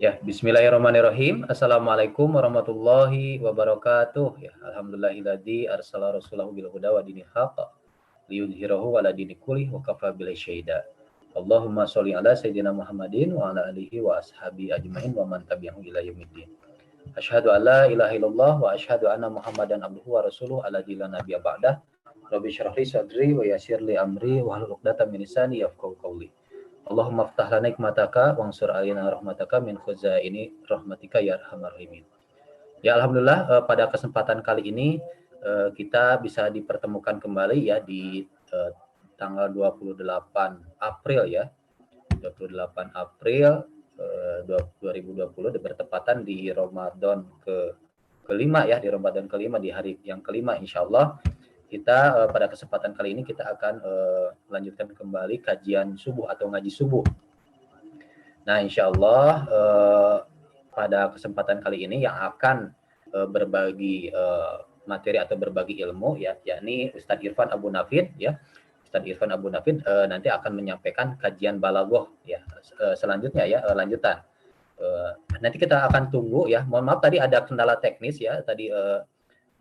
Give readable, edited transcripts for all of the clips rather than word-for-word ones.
Ya, bismillahirrahmanirrahim. Assalamualaikum warahmatullahi wabarakatuh. Ya, alhamdulillahilladzi arsala rasulahu bil huda wa dinil haqq liyudhhirahu ala dini kulli wa kafa billahi syahida. Allahumma sholli ala sayyidina Muhammadin wa ala alihi wa ashabi ajmain wa man tabi'ahum ila yaumiddin. Asyhadu an la ilaha illallah wa asyhadu anna Muhammadan abduhu wa rasuluhu alladzi la nabiyya ba'dah. Rabbi shrah li sadri wa yassir li amri wa hlul 'uqdatam min lisani yafqahu qawli. Allahumma ftah lana hikmataka wansur alina rahmataka min khuzaini rahmatika ya arhamar rahimin. Ya alhamdulillah pada kesempatan kali ini kita bisa dipertemukan kembali ya di tanggal 28 April ya. 28 April 2020 bertepatan di Ramadan kelima ya, di Ramadan kelima, di hari yang kelima insyaallah. Kita pada kesempatan kali ini kita akan melanjutkan kembali kajian subuh atau ngaji subuh. Nah, insya Allah pada kesempatan kali ini yang akan berbagi materi atau berbagi ilmu ya, yakni Ustadz Irfan Abu Nafid ya. Ustadz Irfan Abu Nafid nanti akan menyampaikan kajian balaghah ya. Selanjutnya ya, lanjutan. Nanti kita akan tunggu ya. Mohon maaf tadi ada kendala teknis ya. Tadi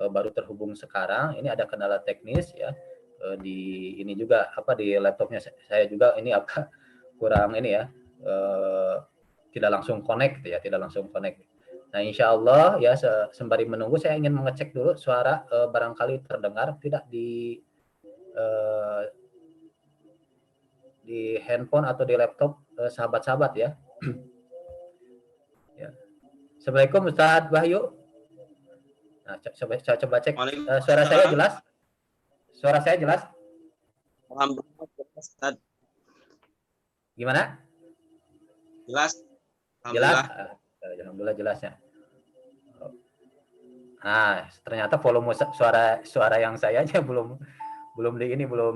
baru terhubung sekarang. Ini ada kendala teknis ya. Di ini juga apa di laptopnya saya juga ini apa kurang ini ya. Tidak langsung connect ya, tidak langsung connect. Nah, insya Allah ya sembari menunggu saya ingin mengecek dulu suara barangkali terdengar tidak di handphone atau di laptop sahabat-sahabat ya. Ya. Assalamualaikum Ustadz Wahyu. Nah, coba cek suara saya jelas? Suara saya jelas? Alhamdulillah. Gimana? Jelas. Jelas. Alhamdulillah jelasnya. Nah, ternyata volume suara yang saya aja belum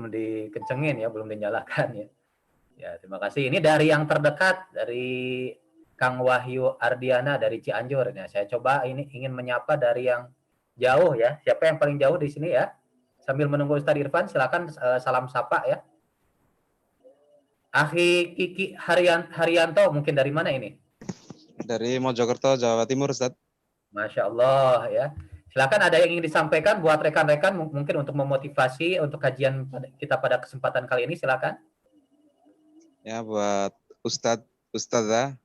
dikencengin ya, belum dinyalakan ya. Ya, terima kasih. Ini dari yang terdekat, dari Kang Wahyu Ardiana dari Cianjur. Nah, saya coba ini ingin menyapa dari yang jauh ya. Siapa yang paling jauh di sini ya? Sambil menunggu Ustadz Irfan, silakan salam sapa ya. Akhi Kiki Haryanto, mungkin dari mana ini? Dari Mojokerto, Jawa Timur, Ustadz. Masya Allah ya. Silakan ada yang ingin disampaikan buat rekan-rekan mungkin untuk memotivasi untuk kajian kita pada kesempatan kali ini, silakan. Ya, buat Ustadzah,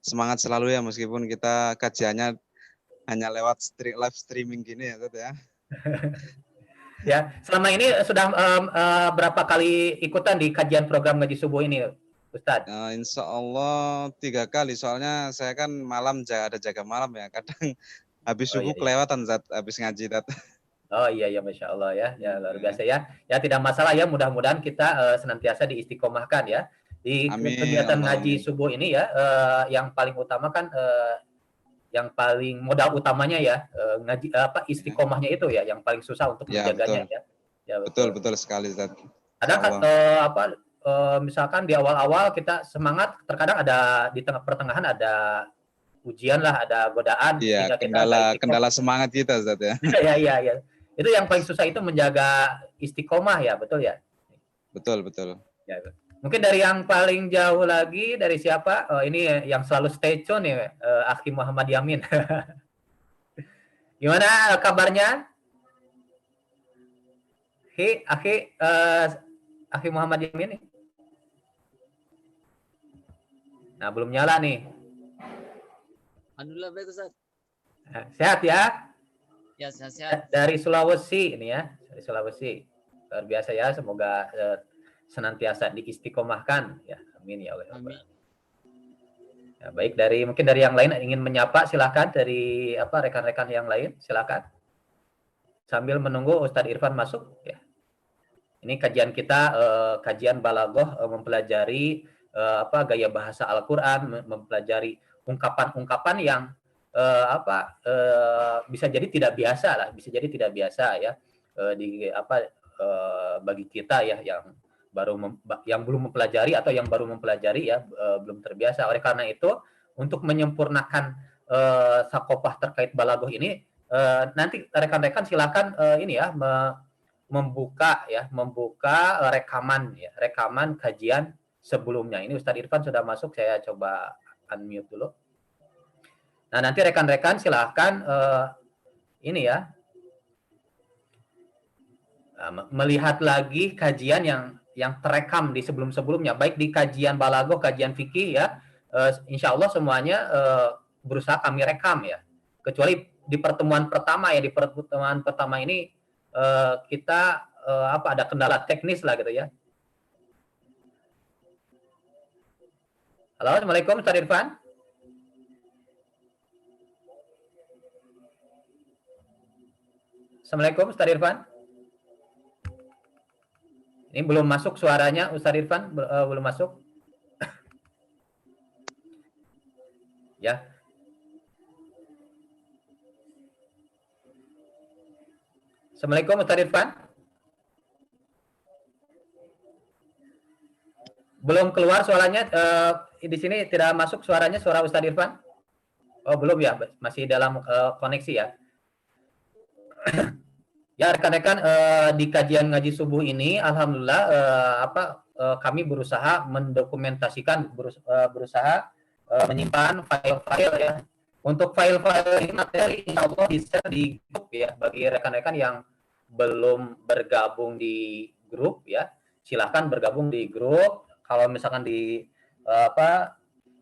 semangat selalu ya meskipun kita kajiannya hanya lewat live streaming gini ya, Ustadz ya. Ya, selama ini sudah berapa kali ikutan di kajian program ngaji subuh ini, Ustadz? Insya Allah 3 kali, soalnya saya kan malam ada jaga malam ya, kadang habis subuh kelewatan Ustadz, habis ngaji Ustadz. Oh iya ya, Masya Allah ya, ya luar biasa ya. Ya tidak masalah ya, mudah-mudahan kita senantiasa diistiqomahkan ya. Di kegiatan ngaji subuh ini ya, yang paling utama kan yang paling modal utamanya ya ngaji istiqomahnya itu ya yang paling susah untuk menjaganya ya. Ya betul sekali Ustaz. Ada kan misalkan di awal-awal kita semangat, terkadang ada di tengah pertengahan ada ujian lah, ada godaan sehingga kita kendala semangat kita Ustaz ya. Iya. Itu yang paling susah itu menjaga istiqomah ya, betul ya? Betul. Ya, mungkin dari yang paling jauh lagi dari siapa? Ini yang selalu stay tune ya, Akhi Muhammad Yamin. Gimana kabarnya? Akhi Muhammad Yamin nih. Nah, belum nyala nih. Alhamdulillah baik Ustaz. Sehat ya? Ya, sehat. Dari Sulawesi ini ya, dari Sulawesi. Luar biasa ya, semoga senantiasa diistiqomahkan ya. Amin ya Allah. Amin. Ya, baik, mungkin dari yang lain ingin menyapa, silakan dari rekan-rekan yang lain, silakan. Sambil menunggu Ustadz Irfan masuk ya. Ini kajian kita kajian balaghah mempelajari gaya bahasa Al-Qur'an, mempelajari ungkapan-ungkapan yang bisa jadi tidak biasa lah, ya bagi kita ya yang belum mempelajari atau yang baru mempelajari ya belum terbiasa. Oleh karena itu untuk menyempurnakan sakopah terkait balaghah ini nanti rekan-rekan silakan ini ya membuka rekaman kajian sebelumnya. Ini Ustadz Irfan sudah masuk, saya coba unmute dulu. Nah, nanti rekan-rekan silahkan ini ya, melihat lagi kajian yang terekam di sebelum-sebelumnya, baik di kajian balaghah, kajian fikih ya. Insya Allah semuanya berusaha kami rekam ya. Kecuali di pertemuan pertama ya, di pertemuan pertama ini kita ada kendala teknis lah gitu ya. Halo, Assalamualaikum Ustaz Irfan. Assalamualaikum Ustaz Irfan. Ini belum masuk suaranya Ustaz Irfan, belum masuk. Ya. Assalamualaikum Ustaz Irfan. Belum keluar suaranya, di sini tidak masuk suaranya, suara Ustaz Irfan. Oh, belum ya, masih dalam koneksi ya. Ya, rekan-rekan, di kajian ngaji subuh ini alhamdulillah kami berusaha mendokumentasikan, berusaha menyimpan file-file ya. Untuk file-file ini materi insya Allah di-share di grup ya, bagi rekan-rekan yang belum bergabung di grup ya, silahkan bergabung di grup. Kalau misalkan di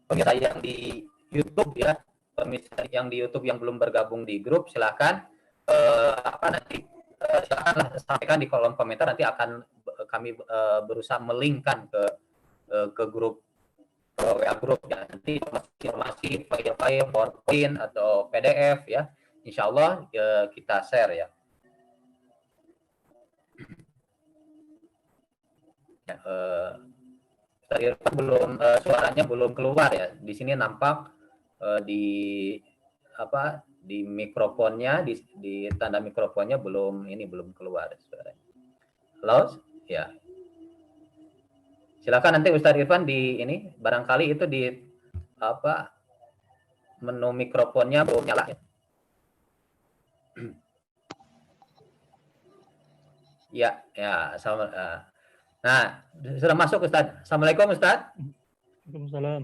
pemirsa yang di YouTube ya, pemirsa yang di YouTube yang belum bergabung di grup, silahkan nanti silahkan sampaikan di kolom komentar, nanti akan kami berusaha melinkkan ke grup WA grup ya. Nanti informasi file-file PowerPoint atau PDF ya, insya Allah kita share ya. Belum suaranya belum keluar ya. Di sini nampak di mikrofonnya, di tanda mikrofonnya belum keluar suaranya. Halo, ya. Silakan nanti Ustaz Irfan di ini, barangkali itu di menu mikrofonnya belum nyala ya. Ya, sama. Nah, sudah masuk Ustaz. Assalamualaikum Ustaz. Waalaikumsalam.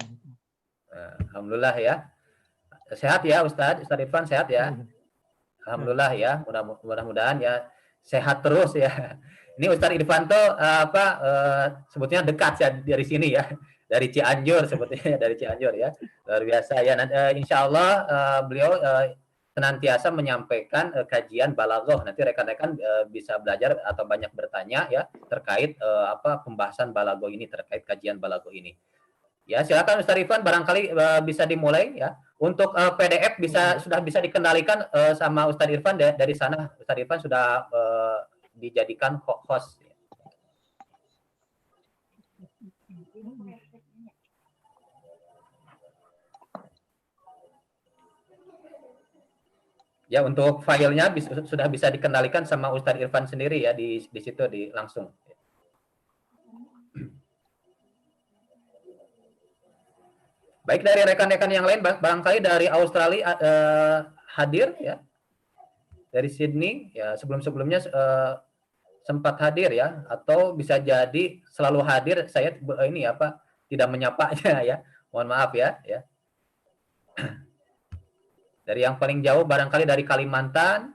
Alhamdulillah ya. Sehat ya Ustaz Irfan, sehat ya. Alhamdulillah ya, mudah-mudahan ya sehat terus ya. Ini Ustaz Irfan tuh sebetulnya dekat ya dari sini ya, dari Cianjur sebetulnya, dari Cianjur ya. Luar biasa ya. Insya Allah beliau senantiasa menyampaikan kajian balaghah. Nanti rekan-rekan bisa belajar atau banyak bertanya ya terkait pembahasan balaghah ini, terkait kajian balaghah ini. Ya, silakan Ustaz Irfan, barangkali bisa dimulai ya. Untuk PDF sudah bisa dikendalikan sama Ustaz Irfan dari sana. Ustaz Irfan sudah dijadikan host. Ya, untuk filenya sudah bisa dikendalikan sama Ustaz Irfan sendiri ya, di situ langsung. Baik, dari rekan-rekan yang lain, barangkali dari Australia hadir ya, dari Sydney ya, sebelum-sebelumnya sempat hadir ya, atau bisa jadi selalu hadir, saya tidak menyapanya ya, mohon maaf ya. Dari yang paling jauh barangkali dari Kalimantan,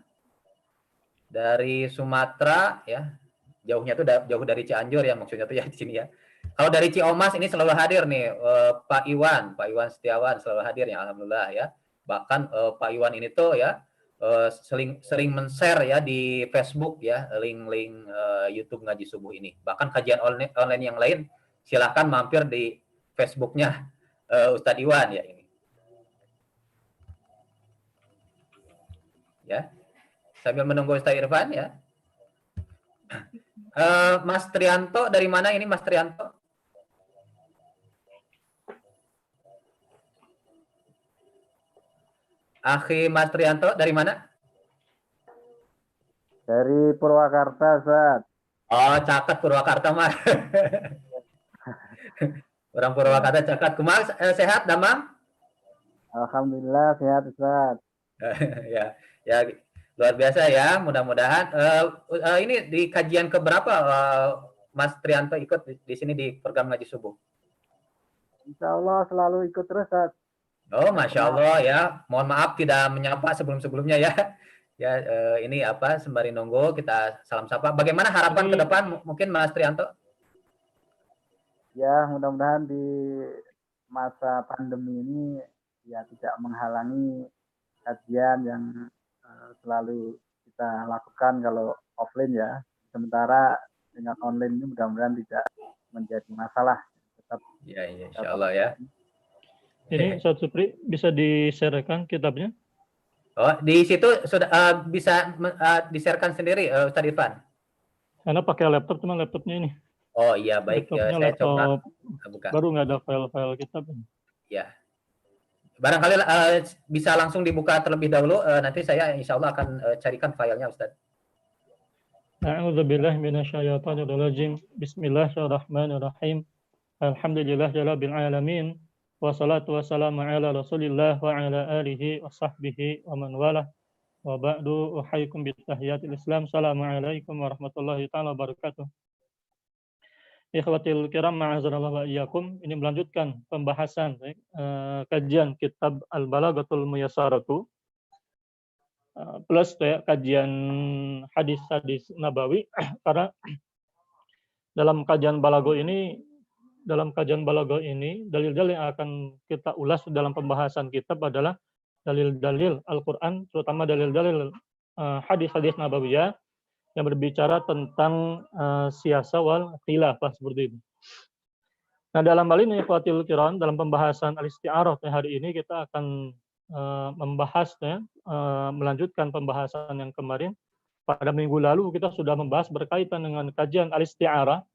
dari Sumatera ya, jauhnya tuh jauh dari Cianjur ya, maksudnya tuh ya di sini ya. Kalau dari Ciomas ini selalu hadir nih Pak Iwan Setiawan selalu hadir ya, alhamdulillah ya. Bahkan Pak Iwan ini tuh ya sering men-share ya di Facebook ya link-link YouTube Ngaji Subuh ini. Bahkan kajian online yang lain silahkan mampir di Facebooknya Ustadz Iwan ya ini. Ya, sambil menunggu Ustadz Irfan ya. Mas Trianto dari mana ini Mas Trianto? Akhi Mas Trianto dari mana? Dari Purwakarta, Ustaz. Oh, Cakat Purwakarta Mas. Orang Purwakarta Cakat. Kumaha sehat Damang? Alhamdulillah sehat, Ustaz. ya luar biasa ya, mudah-mudahan ini di kajian keberapa Mas Trianto ikut di sini di program Ngaji Subuh? Insya Allah selalu ikut terus, Ustaz. Oh, Masya Allah ya. Mohon maaf tidak menyapa sebelum-sebelumnya ya. Ya, ini apa sembari nunggu kita salam sapa. Bagaimana harapan ke depan mungkin Mas Trianto? Ya, mudah-mudahan di masa pandemi ini ya tidak menghalangi kajian yang selalu kita lakukan kalau offline ya. Sementara dengan online ini mudah-mudahan tidak menjadi masalah. Tetap Ya, insya Allah ya. Ini Ustaz Supri bisa di-share-kan kitabnya? Oh, di situ sudah bisa di-share-kan sendiri Ustaz Irfan. Karena pakai laptop, cuma laptopnya ini. Oh iya, baik. Laptopnya Saya coba laptop buka. baru nggak ada file-file kitab. Ya. Barangkali bisa langsung dibuka terlebih dahulu. Nanti saya insya Allah akan carikan filenya, Ustaz. A'udzubillahi minasyaitonirrajim. Bismillahirrahmanirrahim. Alhamdulillahirabbil alamin. Wassalatu wassalamu ala Rasulillah wa ala alihi wa sahbihi wa man walah. Wa ba'du uhayyikum bitahiyatil Islam. Assalamualaikum warahmatullahi taala wabarakatuh. Ikhwatil kiram ma'azallahu wa iyyakum. Ini melanjutkan pembahasan kajian kitab Al-Balaghatul Muyassaratu plus kajian hadis-hadis nabawi karena dalam kajian balago ini dalil-dalil yang akan kita ulas dalam pembahasan kitab adalah dalil-dalil Al-Qur'an, terutama dalil-dalil hadis-hadis nabawiyah yang berbicara tentang siyasa wal khilafah seperti itu. Nah, dalam hal ini ikhwatil kiram, dalam pembahasan al-isti'arah hari ini kita akan melanjutkan pembahasan yang kemarin. Pada minggu lalu kita sudah membahas berkaitan dengan kajian al-isti'arah.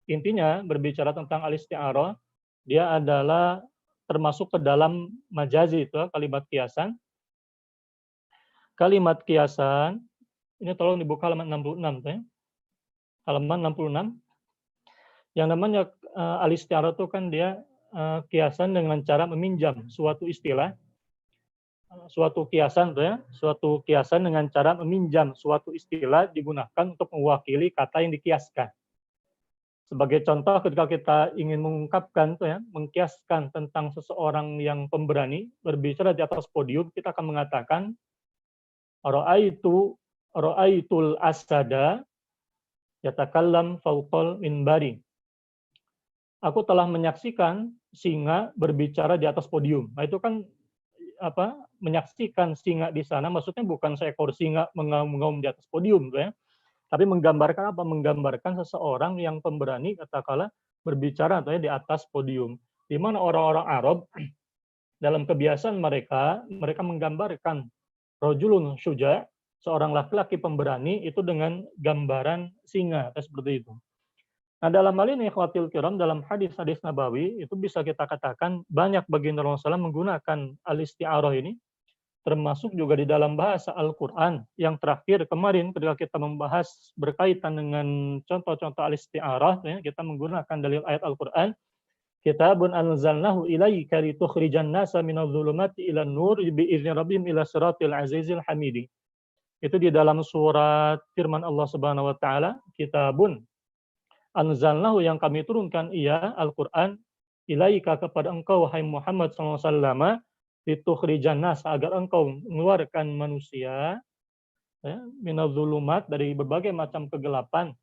Intinya berbicara tentang al-isti'arah, dia adalah termasuk ke dalam majazi itu kalimat kiasan. Kalimat kiasan ini tolong dibuka halaman 66 ya. Halaman 66. Yang namanya al-isti'arah itu kan dia kiasan dengan cara meminjam suatu istilah, suatu kiasan dengan cara meminjam suatu istilah digunakan untuk mewakili kata yang dikiaskan. Sebagai contoh, ketika kita ingin mengungkapkan mengkiaskan tentang seseorang yang pemberani berbicara di atas podium, kita akan mengatakan ra'aitul asada yatakallam fawqal minbari. Aku telah menyaksikan singa berbicara di atas podium. Nah, itu kan menyaksikan singa di sana maksudnya bukan seekor singa mengaum-ngaum di atas podium ya. Tapi menggambarkan apa? Menggambarkan seseorang yang pemberani katakanlah berbicara di atas podium. Di mana orang-orang Arab dalam kebiasaan mereka menggambarkan rajulun syuja, seorang laki-laki pemberani itu dengan gambaran singa seperti itu. Nah, dalam hal ini ikhwatil kiram, dalam hadis-hadis nabawi itu bisa kita katakan banyak baginda Rasulullah menggunakan al-isti'arah ini, termasuk juga di dalam bahasa Al-Quran. Yang terakhir kemarin ketika kita membahas berkaitan dengan contoh-contoh al-isti'arah, kita menggunakan dalil ayat Al-Quran, kitabun anzalnahu ilaika litukhrijan nasa minadh-dhulumati ilan nur bi'izni rabbihim ila siratil azizil hamidi. Itu di dalam surat firman Allah Subhanahu wa taala, kitabun anzalnahu yang kami turunkan ia Al-Quran ilaika kepada engkau wahai Muhammad SAW litukhrijan nas agar engkau mengeluarkan manusia minadh-dhulumat dari berbagai macam kegelapan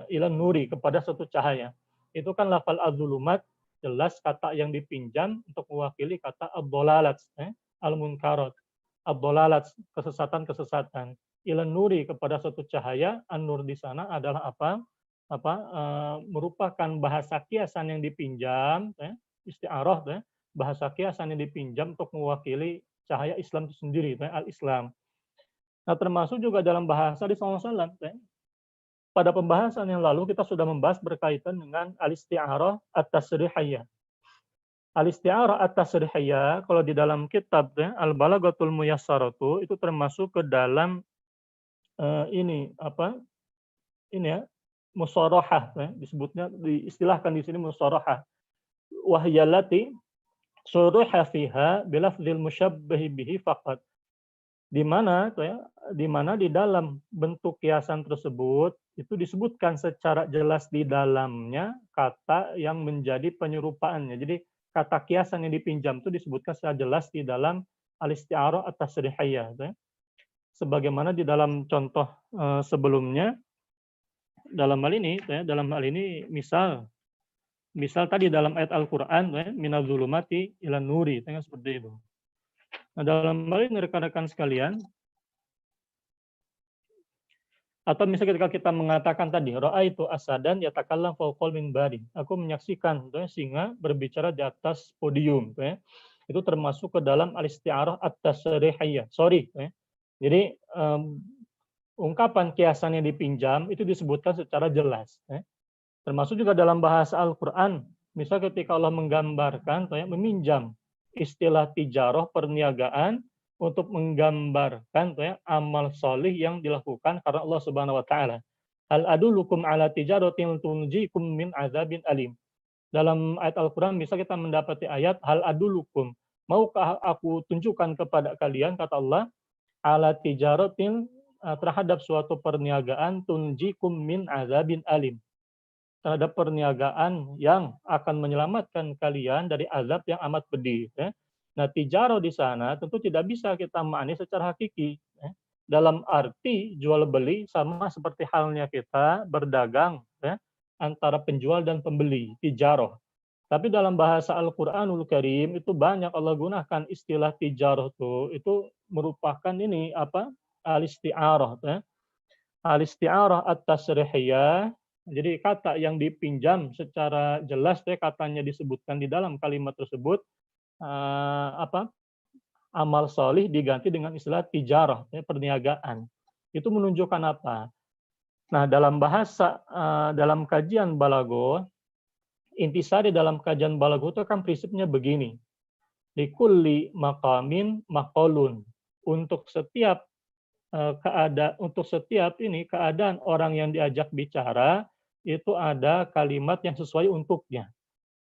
ilan nuri kepada satu cahaya. Itu kan lafal adz-dhulumat jelas kata yang dipinjam untuk mewakili kata ad-dhalalat al-munkarat. Ad-dhalalat kesesatan-kesesatan. Ilan nuri kepada satu cahaya, an-nur di sana adalah merupakan bahasa kiasan yang dipinjam isti'arah bahasa kiasan yang dipinjam untuk mewakili cahaya Islam itu sendiri al-Islam. Nah, termasuk juga dalam bahasa di SAW pada pembahasan yang lalu kita sudah membahas berkaitan dengan al-isti'arah at-tasrihiyah. Al-isti'arah at-tasrihiyah kalau di dalam kitab Al-Balaghatul Muyassaratu itu termasuk ke dalam musharahah disebutnya, diistilahkan di sini musharahah. Wahyallati suruha fiha bilafdzil musyabbih bihi faqat. Di mana di dalam bentuk kiasan tersebut itu disebutkan secara jelas di dalamnya kata yang menjadi penyerupaannya. Jadi kata kiasan yang dipinjam itu disebutkan secara jelas di dalam al-isti'arah at-tasrihiyah. Sebagaimana di dalam contoh sebelumnya, dalam hal ini misal tadi dalam ayat Al-Qur'an minadz zulumati ilan nuri, seperti itu. Nah, dalam hal ini rekan-rekan sekalian, atau misalnya ketika kita mengatakan tadi ra'aitu asadan yatakallam fawqal minbari, aku menyaksikan singa berbicara di atas podium, itu termasuk ke dalam al-isti'arah at-tasrihiyah. Jadi ungkapan kiasan yang dipinjam itu disebutkan secara jelas. Termasuk juga dalam bahasa Al-Quran. Misal ketika Allah menggambarkan, meminjam istilah tijarah, perniagaan, untuk menggambarkan amal solih yang dilakukan karena Allah Subhanahu Wa Taala. Hal adullukum ala tijaratin tunjikum min azabin alim. Dalam ayat Al-Quran bisa kita mendapati ayat hal adullukum. Maukah aku tunjukkan kepada kalian, kata Allah, ala tijaratin, terhadap suatu perniagaan, tunjikum min azabin alim, terhadap perniagaan yang akan menyelamatkan kalian dari azab yang amat pedih. Nah, tijarah di sana tentu tidak bisa kita maknai secara hakiki. Dalam arti jual beli sama seperti halnya kita berdagang antara penjual dan pembeli, tijarah. Tapi dalam bahasa Al-Qur'anul Karim itu banyak Allah gunakan istilah tijarah itu merupakan al-isti'arah. Al-isti'arah at-tasrihiyah. Jadi kata yang dipinjam secara jelas katanya disebutkan di dalam kalimat tersebut, amal solih diganti dengan istilah tijarah, perniagaan. Itu menunjukkan apa? Nah, dalam bahasa, dalam kajian balaghah, intisari dalam kajian balaghah itu kan prinsipnya begini. Likulli maqamin maqalun. Untuk setiap keadaan orang yang diajak bicara itu ada kalimat yang sesuai untuknya.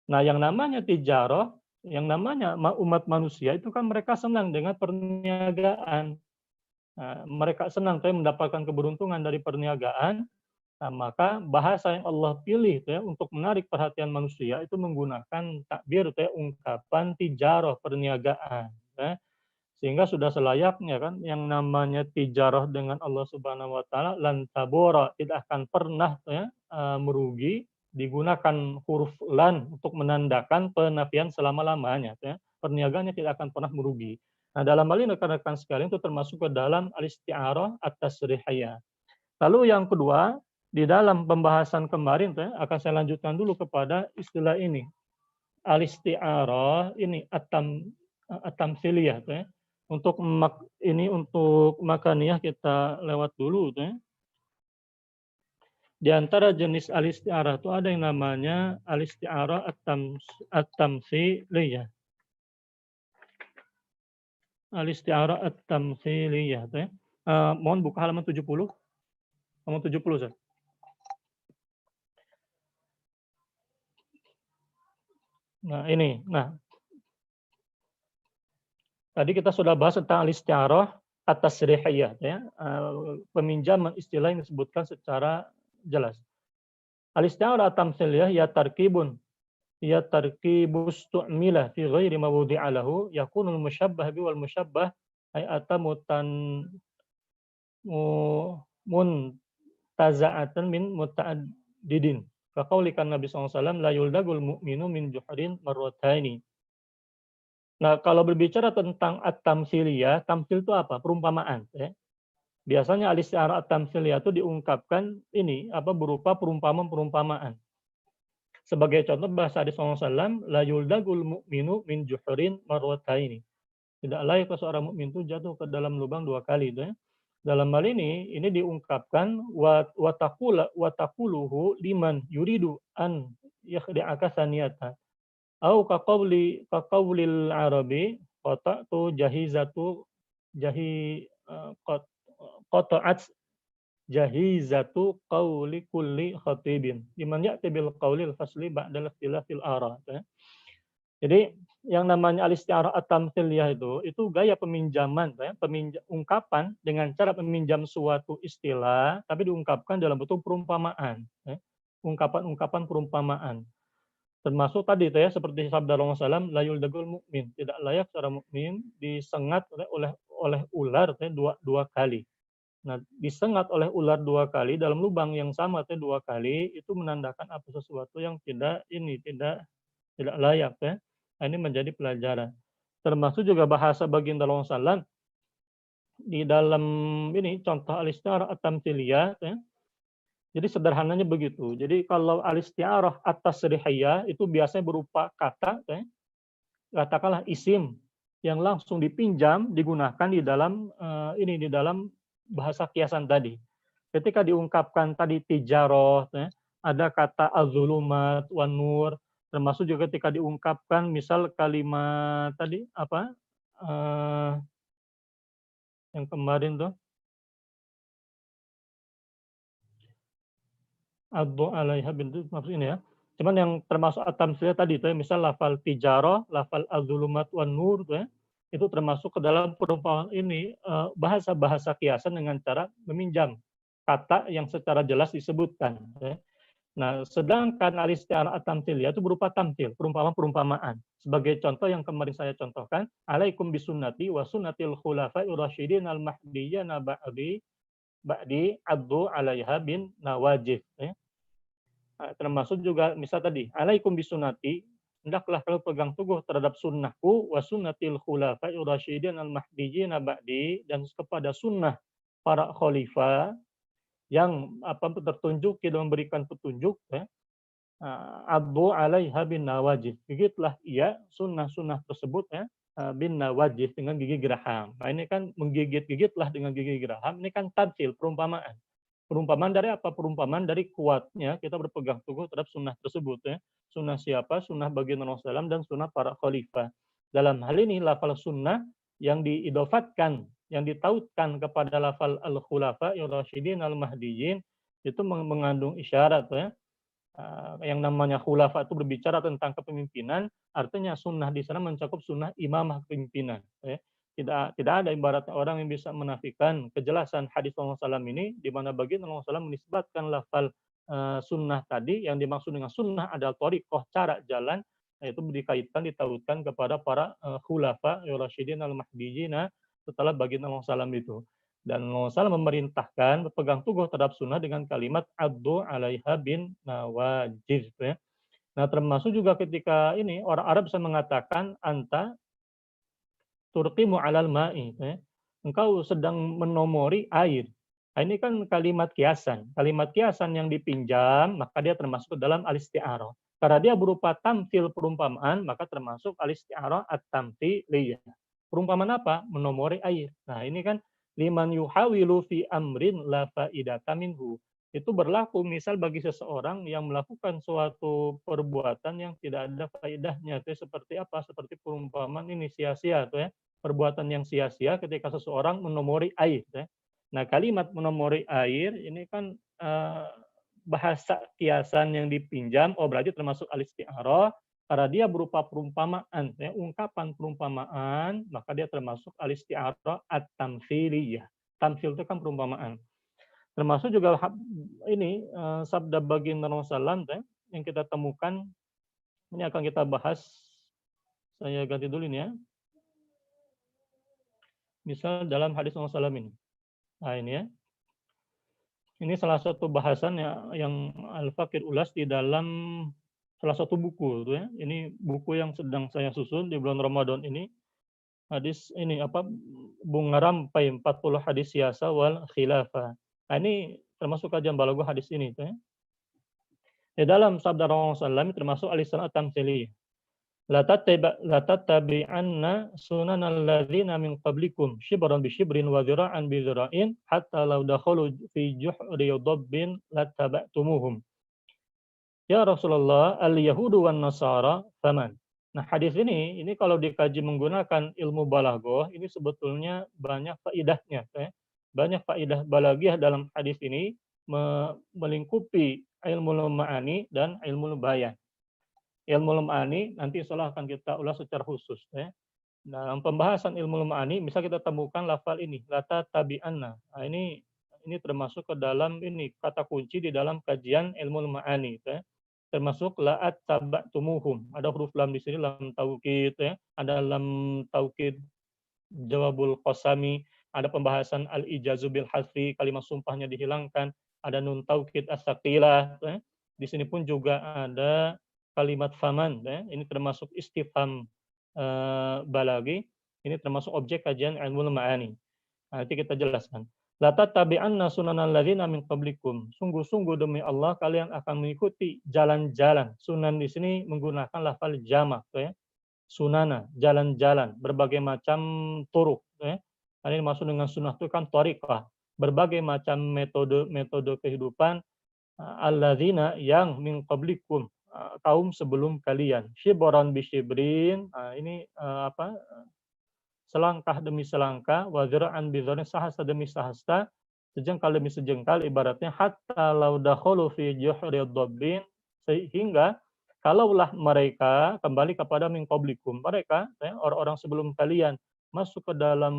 Nah, yang namanya tijarah, yang namanya umat manusia itu kan mereka senang dengan perniagaan. Nah, mereka senang mendapatkan keberuntungan dari perniagaan. Nah, maka bahasa yang Allah pilih untuk menarik perhatian manusia itu menggunakan takbir ungkapan tijarah, perniagaan. Sehingga sudah selayaknya kan yang namanya tijarah dengan Allah Subhanahu Wa Taala lan tabora, tidak akan pernah merugi. Digunakan huruf lan untuk menandakan penafian selama-lamanya. Perniagaannya tidak akan pernah merugi. Nah, dalam hal ini rekan-rekan sekalian itu termasuk ke dalam al-isti'arah at-tasrihiyah. Lalu yang kedua, di dalam pembahasan kemarin akan saya lanjutkan dulu kepada istilah ini. Al-isti'arah ini at-tamtsiliyah. Untuk makaniyah kita lewat dulu. Di antara jenis al-isti'arah itu ada yang namanya al-isti'arah at-tamtsiliyah. Al-isti'arah at-tamtsiliyah. Mohon buka halaman 70. Halaman 70, Ustaz. Nah, ini. Nah, tadi kita sudah bahas tentang al-isti'arah at-tasrihiyah. Peminjaman istilah yang disebutkan secara jelas. Al-isti'arah at-tamtsiliyah ya tarkibus tu'mila fi ghairi mawdi'a lahu yakunul musyabbah bi wal musyabbah ay atamutan muntaza'atan min muta'addidin. Ka qaulika Nabi sallallahu alaihi wasallam la yuldagul mu'minu min juhrin marrataini. Nah, kalau berbicara tentang at-tamtsiliyah, tamtsil itu apa? Perumpamaan. Biasanya al-isti'arah at-tamtsiliyah itu diungkapkan berupa perumpamaan. Sebagai contoh bahasa Nabi SAW, la yuldagul mu'minu min juhrin marwataini. Tidak layak seorang mukmin itu jatuh ke dalam lubang 2 kali. Dalam hal ini diungkapkan wa taquluhu liman yuridu an yakhdi'aka saniyatan. Au kaqaulil arabi qata'tu jahizatu qata'at jahizatu qauli kulli khatibin liman ya'ti bil qaulil fasli ba'dal ikhtilafil ara. Jadi yang namanya al-isti'arah at-tamtsiliyah itu gaya peminjaman, ungkapan dengan cara meminjam suatu istilah tapi diungkapkan dalam bentuk perumpamaan, ungkapan-ungkapan perumpamaan. Termasuk tadi itu ya, seperti sabda Rasulullah SAW, la yuldagul mukmin, tidak layak seorang mukmin disengat oleh ular dua kali. Nah, disengat oleh ular 2 kali dalam lubang yang sama 2 kali, itu menandakan apa sesuatu yang tidak layak ya. Nah, ini menjadi pelajaran. Termasuk juga bahasa baginda Rasulullah SAW di dalam ini contoh al-isti'arah at-tamtsiliyah ya. Jadi sederhananya begitu. Jadi kalau al-isti'arah at-tasrihiyah itu biasanya berupa kata ya, katakanlah isim yang langsung dipinjam digunakan di dalam di dalam bahasa kiasan tadi. Ketika diungkapkan tadi tijaroh ya, ada kata az-zulumat wan nur, termasuk juga ketika diungkapkan misal kalimat tadi apa yang kemarin tuh Addu alaiha bintu maksud ini ya. Cuman yang termasuk at-tamtsiliyah tadi itu ya, misal lafal tijarah, lafal az-zulumat wan nur tuh ya, itu termasuk ke dalam perumpamaan ini bahasa-bahasa kiasan dengan cara meminjam kata yang secara jelas disebutkan ya. Nah, sedangkan al-isti'arah at-tamtsiliyah itu berupa tamtil, perumpamaan-perumpamaan. Sebagai contoh yang kemarin saya contohkan, alaikum bisunnati wa sunnatil khulafa'ir rasyidin al-mahdiyyin ba'di addu 'alaiha bin nawajib ya. Termasuk juga misal tadi, alaikum bisunnati, hendaklah kalau pegang teguh terhadap sunnahku wa sunnatil khulafa'ir rasyidin al-mahdiyyin ba'di, dan kepada sunnah para khalifah yang tertunjuk dan memberikan petunjuk ya. Addu 'alaiha bin nawajib. Gigitlah ia sunnah-sunnah tersebut ya bin nawajib dengan gigi geraham. Nah, ini kan menggigit-gigitlah dengan gigi geraham. Ini kan tamtsil, perumpamaan. Perumpamaan dari apa? Perumpamaan dari kuatnya kita berpegang teguh terhadap sunnah tersebut ya. Sunnah siapa? Sunnah baginda Rasulullah SAW dan sunnah para khalifah. Dalam hal ini lafal sunnah yang diidofatkan, yang ditautkan kepada lafal al-khulafa ar-rasyidin al-mahdiyyin itu mengandung isyarat ya. Yang namanya khulafa itu berbicara tentang kepemimpinan, artinya sunnah di sana mencakup sunnah imamah kepemimpinan ya. Tidak ada ibaratnya orang yang bisa menafikan kejelasan hadis Rasulullah SAW ini, di mana baginda Rasulullah SAW menisbatkan lafal sunnah tadi, yang dimaksud dengan sunnah adalah thariqah, cara jalan, yaitu dikaitkan, ditautkan kepada para khulafa ar-rasyidin al-mahdiyyin setelah baginda Rasulullah SAW itu. Dan Rasulullah memerintahkan berpegang teguh terhadap sunnah dengan kalimat addu 'alaiha bin nawajib ya. Nah, termasuk juga ketika ini orang Arab bisa mengatakan anta turqimu 'alal ma'i ya. Engkau sedang menomori air. Nah, ini kan kalimat kiasan. Kalimat kiasan yang dipinjam maka dia termasuk ke dalam al-isti'arah. Karena dia berupa tamtsil perumpamaan, maka termasuk al-isti'arah at-tamtsiliyah. Perumpamaan apa? Menomori air. Nah, ini kan liman yuhawilu fi amrin la faidata minhu. Itu berlaku misal bagi seseorang yang melakukan suatu perbuatan yang tidak ada faedahnya. Itu seperti apa? Seperti perumpamaan ini sia-sia tuh ya. Perbuatan yang sia-sia ketika seseorang menomori air ya. Nah, kalimat menomori air ini kan bahasa kiasan yang dipinjam, berarti termasuk al-isti'arah. Karena dia berupa perumpamaan, ya, ungkapan perumpamaan, maka dia termasuk al-isti'arah at-tamtsiliyah. Tamtsil itu kan perumpamaan. Termasuk juga ini sabda baginda Rasulullah SAW yang kita temukan, ini akan kita bahas. Saya ganti dulu ini ya. Misal dalam hadis Rasulullah SAW ini. Nah, ini ya. Ini salah satu bahasan yang Al-Fakir ulas di dalam salah satu buku itu ya. Ini buku yang sedang saya susun di bulan Ramadan ini. Hadis ini Bunga Rampai 40 hadis siasa wal khilafah. Nah, ini termasuk kajian balaghah hadis ini itu ya. Di dalam sabda Rasulullah SAW termasuk al-isti'arah at-tamtsiliyah. La tattabi'anna sunanal ladzina min qablikum shibran bi shibrin wa dhira'an bi dhira'in hatta law dakhalu fi juhri dabbin lattaba'tumuhum. Ya Rasulullah, al-Yahudu wan Nasara faman. Nah, hadis ini kalau dikaji menggunakan ilmu balaghah, ini sebetulnya banyak faedahnya. Ya. Banyak faedah balaghah dalam hadis ini melingkupi ilmu ma'ani dan ilmu bayan. Ilmu ma'ani nanti insyaallah akan kita ulas secara khusus. Ya. Dalam pembahasan ilmu ma'ani, misal kita temukan lafal ini, lata tabi'anna. Nah, ini termasuk ke dalam ini kata kunci di dalam kajian ilmu ma'ani. Ya. termasuk la'at taba'tumuhum. Ada huruf lam di sini, lam taukid ya. Ada lam taukid jawabul qasami, ada pembahasan al-ijazu bil hasfi, kalimat sumpahnya dihilangkan, ada nun taukid as-saqilah ya. Di sini pun juga ada kalimat faman ya. Ini termasuk istifham balagi. Ini termasuk objek kajian ilmu ma'ani. Nanti kita jelaskan. La tattabi'anna sunanal ladzina min qablikum. Sungguh-sungguh demi Allah kalian akan mengikuti jalan-jalan. Sunan di sini menggunakan lafal jamak ya. Sunana, jalan-jalan, berbagai macam turuk ya. Ini maksud dengan sunnah itu kan thariqah, berbagai macam metode kehidupan alladzina yang min qablikum, kaum sebelum kalian. Shibran bi shibrin, ini selangkah demi selangkah, wa zira'an bi zira'in, sahasta demi sahasta, sejengkal demi sejengkal, ibaratnya hatta law dakhulu fi juhri dhabbin, sehingga kalaulah mereka kembali kepada min qablikum, mereka orang-orang sebelum kalian masuk ke dalam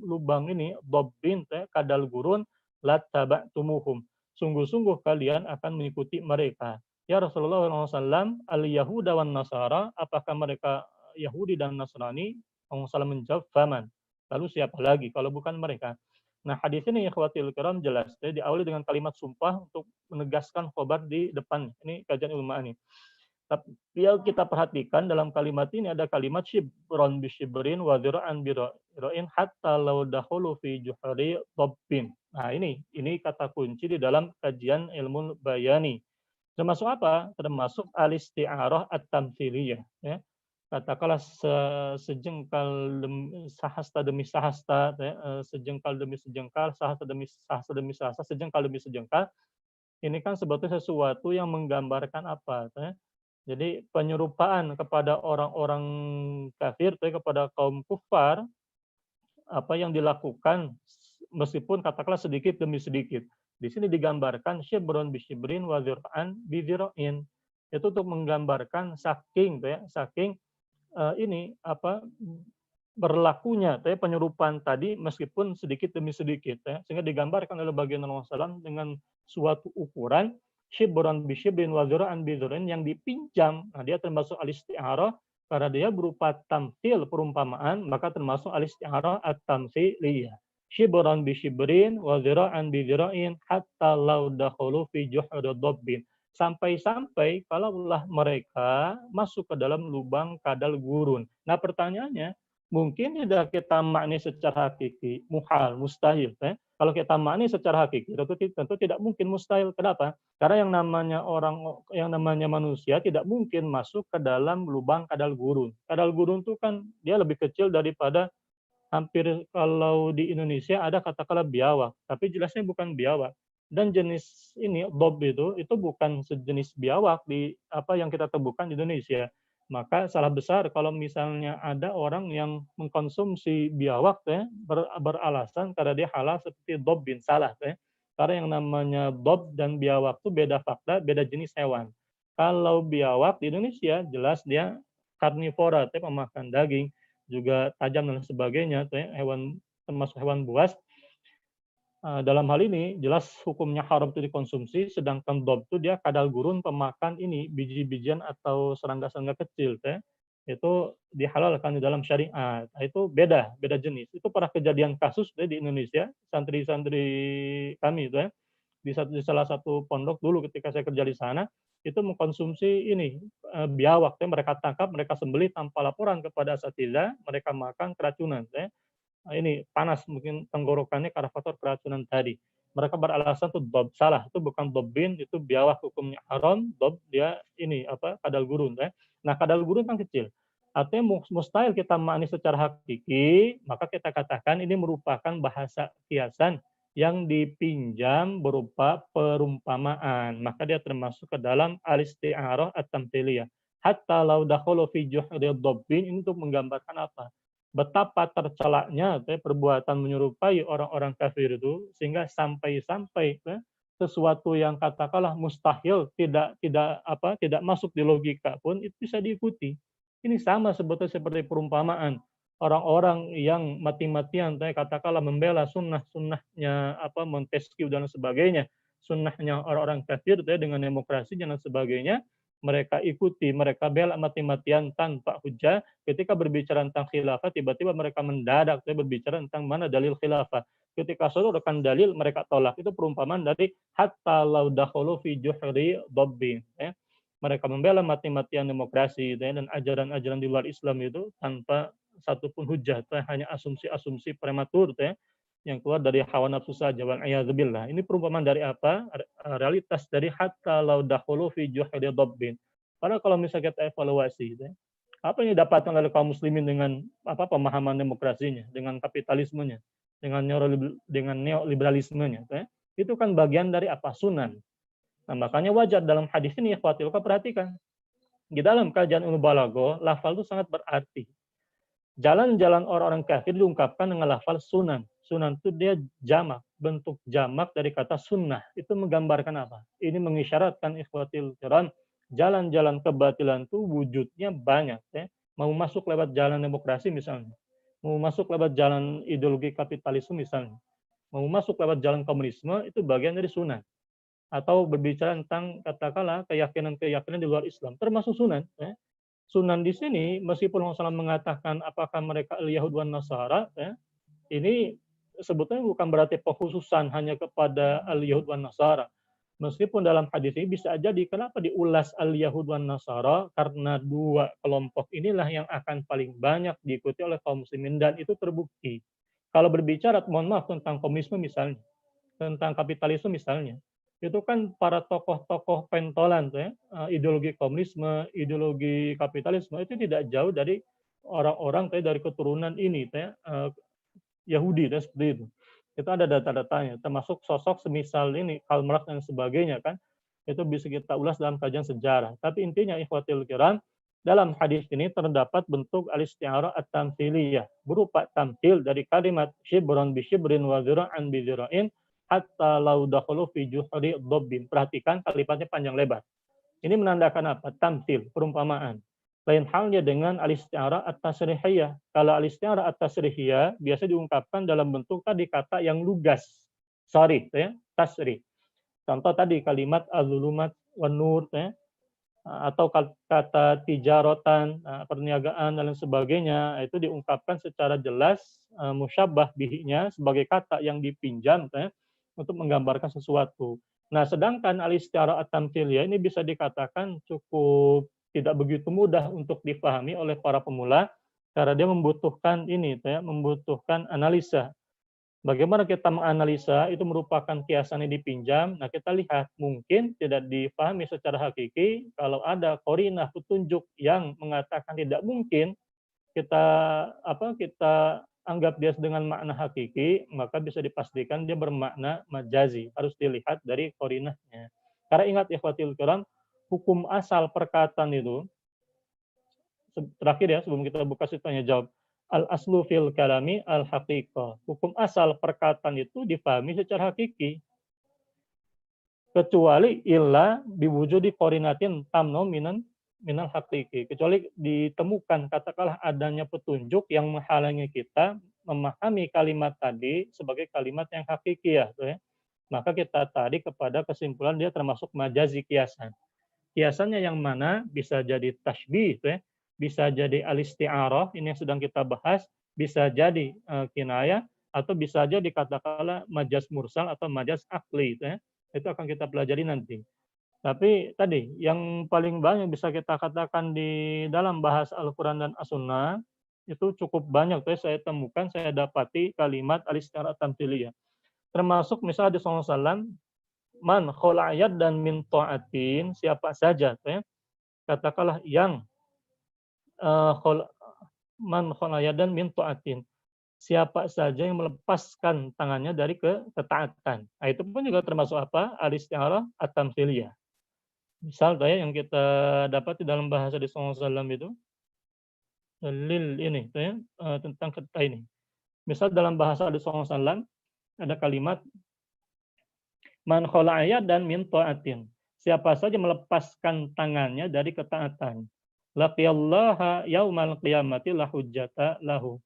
lubang ini dhabbin kadal gurun, lattaba'tumuhum, sungguh-sungguh kalian akan mengikuti mereka. Ya Rasulullah SAW, al-Yahuda wan Nasara, apakah mereka Yahudi dan Nasrani? Rasulullah menjawab, faman. Lalu siapa lagi kalau bukan mereka? Nah, hadis ini ikhwatil kiram jelas. Jadi diawali dengan kalimat sumpah untuk menegaskan khobar di depan. Ini kajian ilmu ma'ani. Tapi yang kita perhatikan dalam kalimat ini ada kalimat shibron bi shibrin wa dhira'an bi dhira'in hatta law dakhulu fi juhri dhabbin. Nah, ini kata kunci di dalam kajian ilmu bayani. Termasuk apa? Termasuk al-isti'arah at-tamtsiliyah ya. Katakanlah sejengkal sahasta demi sahasta, sejengkal demi sejengkal, sahasta demi sahasta demi sahasta, sejengkal demi sejengkal. Ini kan sebetulnya sesuatu yang menggambarkan apa? Jadi penyerupaan kepada orang-orang kafir, kepada kaum kufar, apa yang dilakukan meskipun katakanlah sedikit demi sedikit. Di sini digambarkan syibron bi syibrin wa dzira'an bi dzira'in. Itu untuk menggambarkan saking ini berlakunya penyerupaan tadi meskipun sedikit demi sedikit sehingga digambarkan oleh baginda Rasulullah dengan suatu ukuran shibran bi shibrin wa dzira'an bi dzira'in yang dipinjam. Nah, dia termasuk al-isti'arah karena dia berupa tamthil, perumpamaan, maka termasuk al-isti'arah at-tamtsiliyah. Shibran bi shibrin wa dzira'an bi dzira'in hatta law dakhulu fi juhri dhabbin. Sampai-sampai kalaulah mereka masuk ke dalam lubang kadal gurun. Nah, pertanyaannya, mungkin tidak kita makni secara hakiki, muhal, mustahil. Kalau kita makni secara hakiki, tentu tidak mungkin, mustahil. Kenapa? Karena yang namanya manusia tidak mungkin masuk ke dalam lubang kadal gurun. Kadal gurun itu kan dia lebih kecil daripada hampir kalau di Indonesia ada katakanlah biawak, tapi jelasnya bukan biawak. Dan jenis ini dob itu bukan sejenis biawak di yang kita temukan di Indonesia. Maka salah besar kalau misalnya ada orang yang mengkonsumsi biawak beralasan karena dia halal seperti dob bin salah karena yang namanya dob dan biawak itu beda fakta, beda jenis hewan. Kalau biawak di Indonesia jelas dia karnivora, pemakan daging, juga tajam dan sebagainya, hewan termasuk hewan buas. Dalam hal ini jelas hukumnya haram itu dikonsumsi, sedangkan dob itu dia kadal gurun, pemakan ini biji-bijian atau serangga-serangga kecil itu dihalalkan di dalam syariat. Itu beda jenis. Itu pernah kejadian kasus di Indonesia, santri-santri kami di salah satu pondok dulu ketika saya kerja di sana itu mengkonsumsi ini biawak, mereka tangkap, mereka sembelih tanpa laporan kepada asatidzah, mereka makan keracunan. Ini panas mungkin tenggorokannya karena faktor keracunan tadi. Mereka beralasan itu dob, salah, itu bukan dobbin, itu biawak, hukumnya haram. Dob dia ini kadal gurun. Nah, kadal gurun kan kecil. Artinya mustahil kita makni secara hakiki, maka kita katakan ini merupakan bahasa kiasan yang dipinjam berupa perumpamaan. Maka dia termasuk ke dalam al-isti'arah at-tamtsiliyah. Hatta law dakhulu fi juhri dhabbin, ini untuk menggambarkan apa? Betapa tercelaknya perbuatan menyerupai orang-orang kafir itu sehingga sampai-sampai sesuatu yang katakanlah mustahil tidak masuk di logika pun itu bisa diikuti. Ini sama sebetulnya seperti perumpamaan orang-orang yang mati-matian katakanlah membela sunnahnya Montesquieu dan sebagainya sunnahnya orang-orang kafir dengan demokrasi dan sebagainya, mereka ikuti, mereka bela mati-matian tanpa hujah. Ketika berbicara tentang khilafah, tiba-tiba mereka mendadak berbicara tentang mana dalil khilafah. Ketika sodorkan dalil, mereka tolak. Itu perumpamaan dari hatta law dakhulu fi juhri dhabbin. Mereka membela mati-matian demokrasi dan ajaran-ajaran di luar Islam itu tanpa satupun hujah, hanya asumsi-asumsi prematur yang keluar dari hawa nafsu saja. Wa'iyadzubillah. Ini perumpamaan dari apa? Realitas dari hatta law dakhulu fi juhri dhabbin. Karena kalau misalnya kita evaluasi, apa yang didapatkan oleh kaum muslimin dengan pemahaman demokrasinya, dengan kapitalismenya, dengan neoliberalismenya, itu kan bagian dari apa? Sunan. Nah, makanya wajar dalam hadis ini, ikhwatil, perhatikan. Di dalam kajian ilmu balaghah, lafal itu sangat berarti. Jalan-jalan orang-orang kafir diungkapkan dengan lafal sunan. Sunan itu dia jamak, bentuk jamak dari kata sunnah. Itu menggambarkan apa? Ini mengisyaratkan, ikhwatil kiram, jalan-jalan kebatilan itu wujudnya banyak. Mau masuk lewat jalan demokrasi misalnya. Mau masuk lewat jalan ideologi kapitalisme misalnya. Mau masuk lewat jalan komunisme, itu bagian dari sunan. Atau berbicara tentang katakanlah keyakinan-keyakinan di luar Islam, termasuk sunan. Sunan di sini, meskipun Rasulullah mengatakan apakah mereka al-Yahud wan Nasara, ini sebetulnya bukan berarti pengkhususan hanya kepada al-Yahud wan Nasara. Meskipun dalam hadis ini bisa jadi kenapa diulas al-Yahud wan Nasara, karena dua kelompok inilah yang akan paling banyak diikuti oleh kaum muslimin, dan itu terbukti. Kalau berbicara, mohon maaf, tentang komunisme misalnya, tentang kapitalisme misalnya, itu kan para tokoh-tokoh pentolan ideologi komunisme, ideologi kapitalisme itu tidak jauh dari orang-orang dari keturunan ini Yahudi seperti itu. Itu ada data-datanya, termasuk sosok semisal ini Karl Marx dan sebagainya kan. Itu bisa kita ulas dalam kajian sejarah. Tapi intinya ikhwatil kiram, dalam hadis ini terdapat bentuk al-isti'arah at-tamthiliyah, berupa tamthil dari kalimat shibron bi shibrin wa zira'an bi zira'in hatta law dakhulu fi juhri dhabbin. Perhatikan kalimatnya panjang lebar. Ini menandakan apa? Tamthil, perumpamaan. Lain halnya dengan al-isti'arah at-tasrihiyah. Kalau al-isti'arah at-tasrihiyah biasa diungkapkan dalam bentuk tadi kata yang lugas. Sorry, tasrih. Contoh tadi kalimat az-zulumat wan nur, atau kata tijarotan, perniagaan dan lain sebagainya, itu diungkapkan secara jelas, musyabbah bihinya sebagai kata yang dipinjam untuk menggambarkan sesuatu. Nah, sedangkan al-isti'arah at-tamthiliyah ini bisa dikatakan cukup tidak begitu mudah untuk dipahami oleh para pemula, karena dia membutuhkan membutuhkan analisa. Bagaimana kita menganalisa itu merupakan kiasan yang dipinjam. Nah, kita lihat mungkin tidak dipahami secara hakiki. Kalau ada qarinah petunjuk yang mengatakan tidak mungkin, kita anggap dia dengan makna hakiki, maka bisa dipastikan dia bermakna majazi. Harus dilihat dari qarinahnya. Karena ingat ikhwatil kiram, hukum asal perkataan itu, terakhir ya sebelum kita buka tanya jawab, al-aslu fil kalami al-haqiqah. Hukum asal perkataan itu dipahami secara hakiki. Kecuali illa biwujudi qarinatin tamno minal hakiki. Kecuali ditemukan katakanlah adanya petunjuk yang menghalangi kita memahami kalimat tadi sebagai kalimat yang hakiki ya. Maka kita tarik kepada kesimpulan dia termasuk majazi kiasan. Kiasannya yang mana? Bisa jadi tashbih, bisa jadi al-isti'arah, ini yang sedang kita bahas, bisa jadi kinayah, atau bisa jadi katakanlah majaz mursal atau majaz akli. Itu akan kita pelajari nanti. Tapi tadi, yang paling banyak bisa kita katakan di dalam bahas Al-Quran dan As-Sunnah, itu cukup banyak. Saya temukan, saya dapati kalimat al-isti'arah tamthiliyah. Termasuk misalnya di SAW, man khola'ayat dan min ta'atin, siapa saja, katakanlah yang man khola'ayat dan min ta'atin, siapa saja yang melepaskan tangannya dari ketaatan. Nah, itu pun juga termasuk apa? Al-isti'arah at-tamthiliyah. Misal yang kita dapat di dalam bahasa di SAW itu, lil ini, tentang kata ini. Misal dalam bahasa di SAW, ada kalimat, man khola'ayat dan min ta'atin. Siapa saja melepaskan tangannya dari ketaatan. Laqiyallaha yaumal qiyamati la hujjata lahu.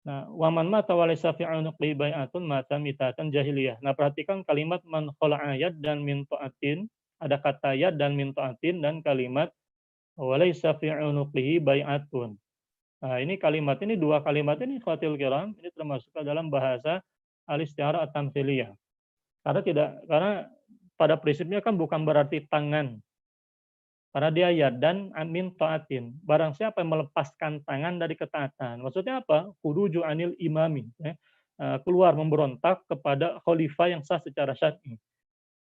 Nah, waman mata walaysa fi unuqi bai'atun mata mitatan jahiliyah. Nah, perhatikan kalimat man khala'a yad dan min ta'atin, ada kata yad dan min ta'atin dan kalimat walaysa fi unuqihi bai'atun. Nah, ini kalimat ini, dua kalimat ini ikhwatil kiram, ini termasuk ke dalam bahasa al-isti'arah at-tamtsiliyah. Karena pada prinsipnya kan bukan berarti tangan. Karena dia yad dan amin ta'atin. Barang siapa yang melepaskan tangan dari ketaatan. Maksudnya apa? Khuruju anil imami. Ya. Keluar memberontak kepada khalifah yang sah secara syar'i.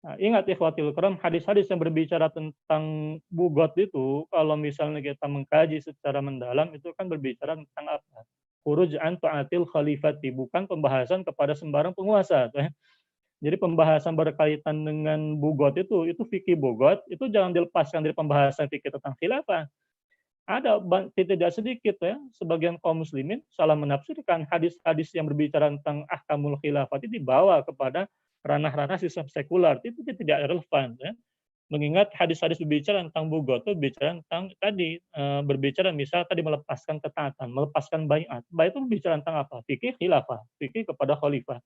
Nah, ingat ikhwatil kiram, hadis-hadis yang berbicara tentang bugot itu, kalau misalnya kita mengkaji secara mendalam, itu kan berbicara tentang apa? Khuruj an ta'atil khalifati, bukan pembahasan kepada sembarang penguasa. Ya. Jadi pembahasan berkaitan dengan bugot itu fikih bugot, itu jangan dilepaskan dari pembahasan fikih tentang khilafah. Ada tidak sedikit ya, sebagian kaum muslimin salah menafsirkan hadis-hadis yang berbicara tentang ahkamul khilafah itu dibawa kepada ranah-ranah sistem sekular. Itu tidak relevan ya. Mengingat hadis-hadis berbicara tentang bugot itu berbicara tentang tadi berbicara misal tadi melepaskan ketaatan, melepaskan baiat. Baiat itu berbicara tentang apa? Fikih khilafah, fikih kepada khalifah.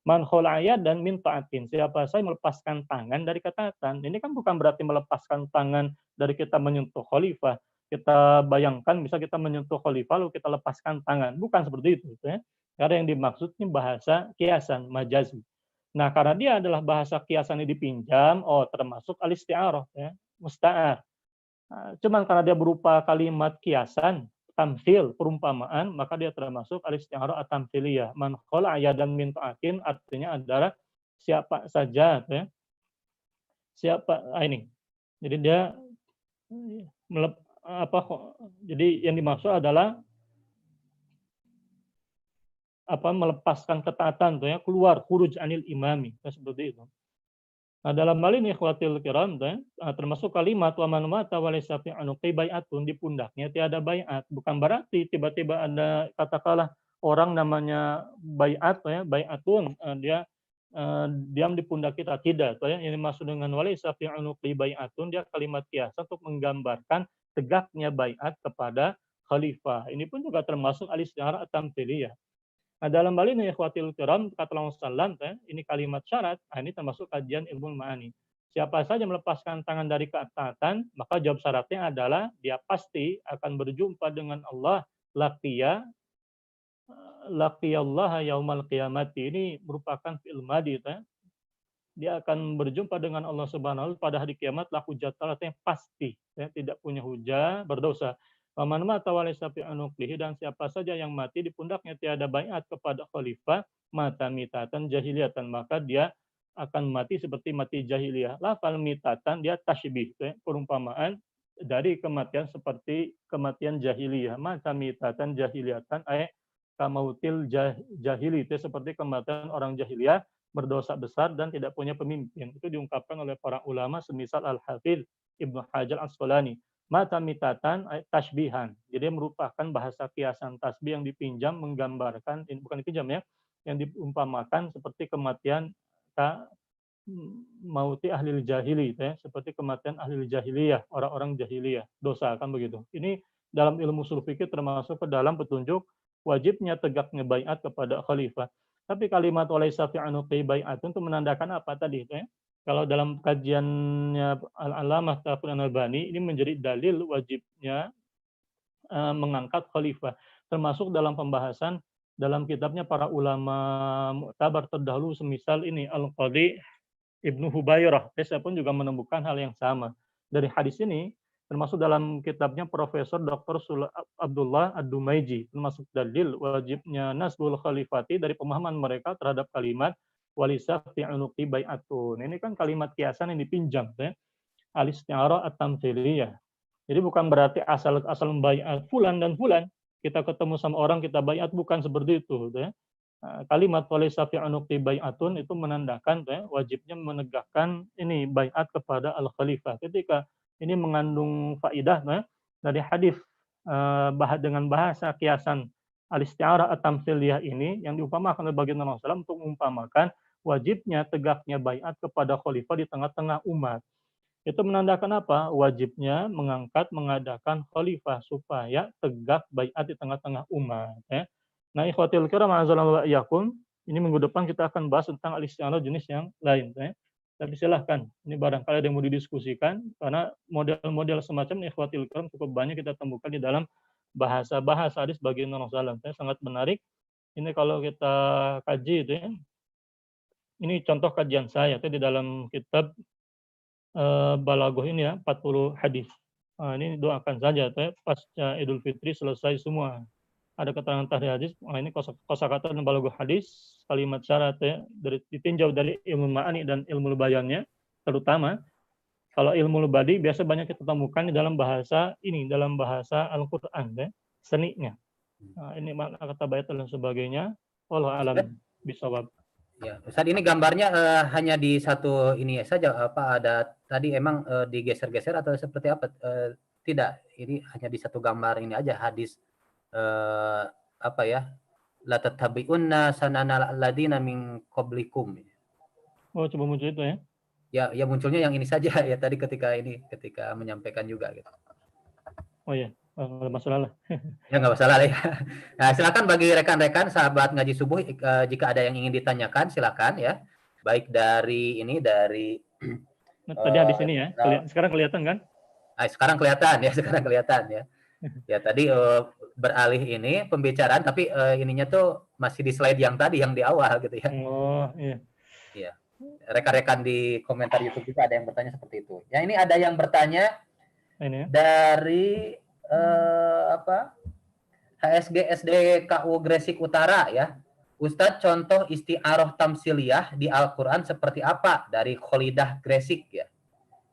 Man kholaya dan min ta'atin. Siapa saya melepaskan tangan dari ketaatan. Ini kan bukan berarti melepaskan tangan dari kita menyentuh khalifah. Kita bayangkan bisa kita menyentuh khalifah lalu kita lepaskan tangan. Bukan seperti itu. Ya. Karena yang dimaksudnya bahasa kiasan, majazi. Nah, karena dia adalah bahasa kiasan yang dipinjam, termasuk al-isti'arah, ya, musta'ar. Cuman karena dia berupa kalimat kiasan, tamthil, perumpamaan, maka dia termasuk al-isti'arah at-tamthiliyah. Man khala'a yadan min ta'atin artinya adalah siapa saja ya. Ini. Jadi dia jadi yang dimaksud adalah melepaskan ketaatan tuh ya, keluar khuruj anil imami, seperti itu. Nah, dalam hal ini ikhwatil kiram termasuk kalimat wa man mata wa laysa fi unuqi bai'atun, di pundaknya tiada bai'at. Bukan berarti tiba-tiba ada katakanlah orang namanya bai'at ya, bai'atun, dia diam di pundak kita, tidak ya. Yang dimaksud dengan wa laysa fi unuqi bai'atun, dia kalimat kiasan untuk menggambarkan tegaknya bai'at kepada khalifah. Ini pun juga termasuk al-isti'arah at-tamtsiliyah. Nah, dalam hal ini ikhwatil kiram kata Allah sallam, ini kalimat syarat, ini termasuk kajian ilmu ma'ani. Siapa saja melepaskan tangan dari ketaatan, maka jawab syaratnya adalah dia pasti akan berjumpa dengan Allah laqiyallaha yaumal qiyamati. Ini merupakan fi'il madhi ya. Dia akan berjumpa dengan Allah Subhanahu wa taala pada hari kiamat, la hujjata, artinya pasti ya, tidak punya hujah, berdosa. Waman mata walaysa fi unuqihi, dan siapa saja yang mati di pundaknya tiada baiat kepada khalifah, mata mitatan jahiliyatan, maka dia akan mati seperti mati jahiliyah. Lafal mitatan dia tasybih, ya, perumpamaan dari kematian seperti kematian jahiliyah. Mata mitatan jahiliyatan kamautil jahili, itu seperti kematian orang jahiliyah berdosa besar dan tidak punya pemimpin. Itu diungkapkan oleh para ulama semisal Al-Hafidz Ibnu Hajar Asqalani. Mata mitatan tasbihan. Jadi merupakan bahasa kiasan tasbih yang dipinjam menggambarkan, bukan dipinjam ya, yang diumpamakan seperti kematian mauti ahli jahili, ya, seperti kematian ahli jahiliyah, orang-orang jahiliyah, dosa kan begitu. Ini dalam ilmu ushul fikih termasuk ke dalam petunjuk wajibnya tegaknya baiat kepada khalifah. Tapi kalimat walaysa fi unuqi bai'atun itu menandakan apa tadi itu ya? Kalau dalam kajiannya Al-Allamah Taqi Al-Albani, ini menjadi dalil wajibnya mengangkat khalifah, termasuk dalam pembahasan dalam kitabnya para ulama mu'tabar terdahulu semisal ini Al-Qadhi Ibnu Hubairah. Saya pun juga menemukan hal yang sama dari hadis ini, termasuk dalam kitabnya Profesor Dr. Abdullah Ad-Dumaiji, termasuk dalil wajibnya nasbul khalifati dari pemahaman mereka terhadap kalimat walisa fi unuqi bai'atun. Ini kan kalimat kiasan yang dipinjam ya. Al-isti'arah at-tamtsiliyah. Jadi bukan berarti asal membaiat fulan dan fulan, kita ketemu sama orang kita baiat, bukan seperti itu ya. Kalimat walisa fi unuqi bai'atun itu menandakan ya, wajibnya menegakkan ini baiat kepada al-khalifah. Ketika ini mengandung faidah ya, dari hadis dengan bahasa kiasan al-isti'arah at-tamtsiliyah ini yang diumpamakan oleh baginda Rasulullah untuk mengumpamakan wajibnya tegaknya baiat kepada khalifah di tengah-tengah umat. Itu menandakan apa? Wajibnya mengadakan khalifah supaya tegak baiat di tengah-tengah umat. Ya. Nah, ikhwatil kiram a'azallahu wa iyyakum, ini minggu depan kita akan bahas tentang al-isti'arah jenis yang lain. Ya. Tapi silahkan, ini barangkali ada yang mau didiskusikan, karena model-model semacam ini ikhwatil kiram cukup banyak kita temukan di dalam bahasa-bahasa hadis baginda Rasulullah SAW. Sangat menarik. Ini kalau kita kaji itu ya, ini contoh kajian saya itu di dalam kitab Balaghah ini ya, 40 hadis. Nah, ini doakan saja tuh ya, pasca Idul Fitri selesai semua. Ada keterangan tahrir hadis, ini kosakata dan Balaghah hadis, kalimat syarat ya, ditinjau dari ilmu ma'ani dan ilmu bayannya, terutama kalau ilmu badi biasa banyak kita temukan di dalam bahasa ini, dalam bahasa Al-Qur'an ya, seninya. Nah, ini makna kata bayat dan sebagainya. Wallahu a'lam bishawab. Ya, Ustaz, ini gambarnya hanya di satu ini saja, apa ada tadi emang digeser-geser atau seperti apa? Tidak, ini hanya di satu gambar ini aja hadis apa ya? La tattabi'unna sanana alladziina min qablikum. Oh, coba muncul itu ya. Ya munculnya yang ini saja ya tadi ketika menyampaikan juga gitu. Oh iya, nggak masalah lah. Ya nggak masalah ya. Nah, silakan bagi rekan-rekan sahabat ngaji subuh jika ada yang ingin ditanyakan silakan ya. Baik dari Tadi habis ini ya. Sekarang kelihatan kan? Sekarang kelihatan ya. Ya tadi beralih ini pembicaraan tapi ininya tuh masih di slide yang tadi yang di awal gitu ya. Oh iya. Iya. Rekan-rekan di komentar YouTube juga ada yang bertanya seperti itu. Ya ini ada yang bertanya Ini ya. dari HSG SD KU Gresik Utara ya. Ustadz, contoh isti'arah tamsiliyah di Al-Quran seperti apa? Dari Kholidah Gresik ya.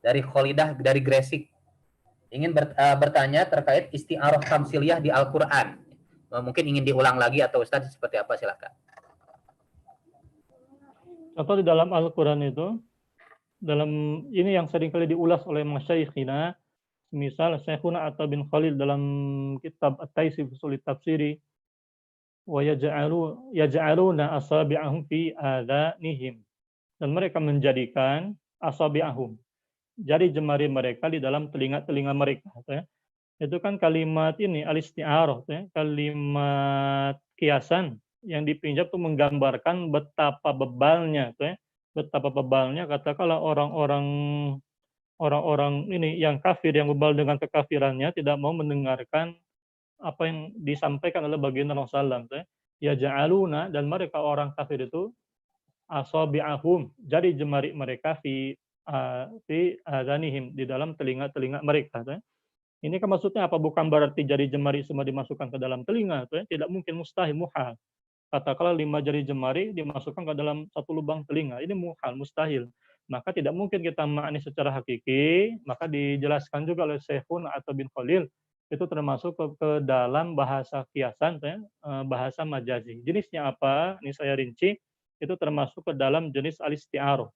Dari Gresik. Ingin bertanya terkait isti'arah tamsiliyah di Al-Quran. Mungkin ingin diulang lagi atau Ustadz seperti apa, silakan. Contoh di dalam Al-Quran itu, dalam ini yang seringkali diulas oleh masyayikhina, misal Syekhuna Atta bin Khalil dalam kitab At-Taisir fi Ushul Tafsiri, wa yaj'aluna asabi'ahum fi adhanihim, dan mereka menjadikan asabi'ahum, jari jemari mereka di dalam telinga-telinga mereka. Ya. Itu kan kalimat ini al-isti'arah, ya, kalimat kiasan yang dipinjam untuk menggambarkan betapa bebalnya, ya, betapa bebalnya katakanlah orang-orang ini yang kafir yang bebal dengan kekafirannya tidak mau mendengarkan apa yang disampaikan oleh baginda Rasulullah SAW. Ya ja'aluna, dan mereka orang kafir itu asabi'ahum, jari jemari mereka fi adhanihim, di dalam telinga-telinga mereka. Ya. Ini kan maksudnya apa? Bukan berarti jari jemari semua dimasukkan ke dalam telinga. Ya. Tidak mungkin, mustahil, muhal. Katakanlah 5 jari jemari dimasukkan ke dalam satu lubang telinga. Ini muhal, mustahil. Maka tidak mungkin kita maknai secara hakiki. Maka dijelaskan juga oleh Syekhun atau bin Khalil, itu termasuk ke dalam bahasa kiasan, ya, bahasa majazi. Jenisnya apa? Ini saya rinci. Itu termasuk ke dalam jenis al-isti'arah.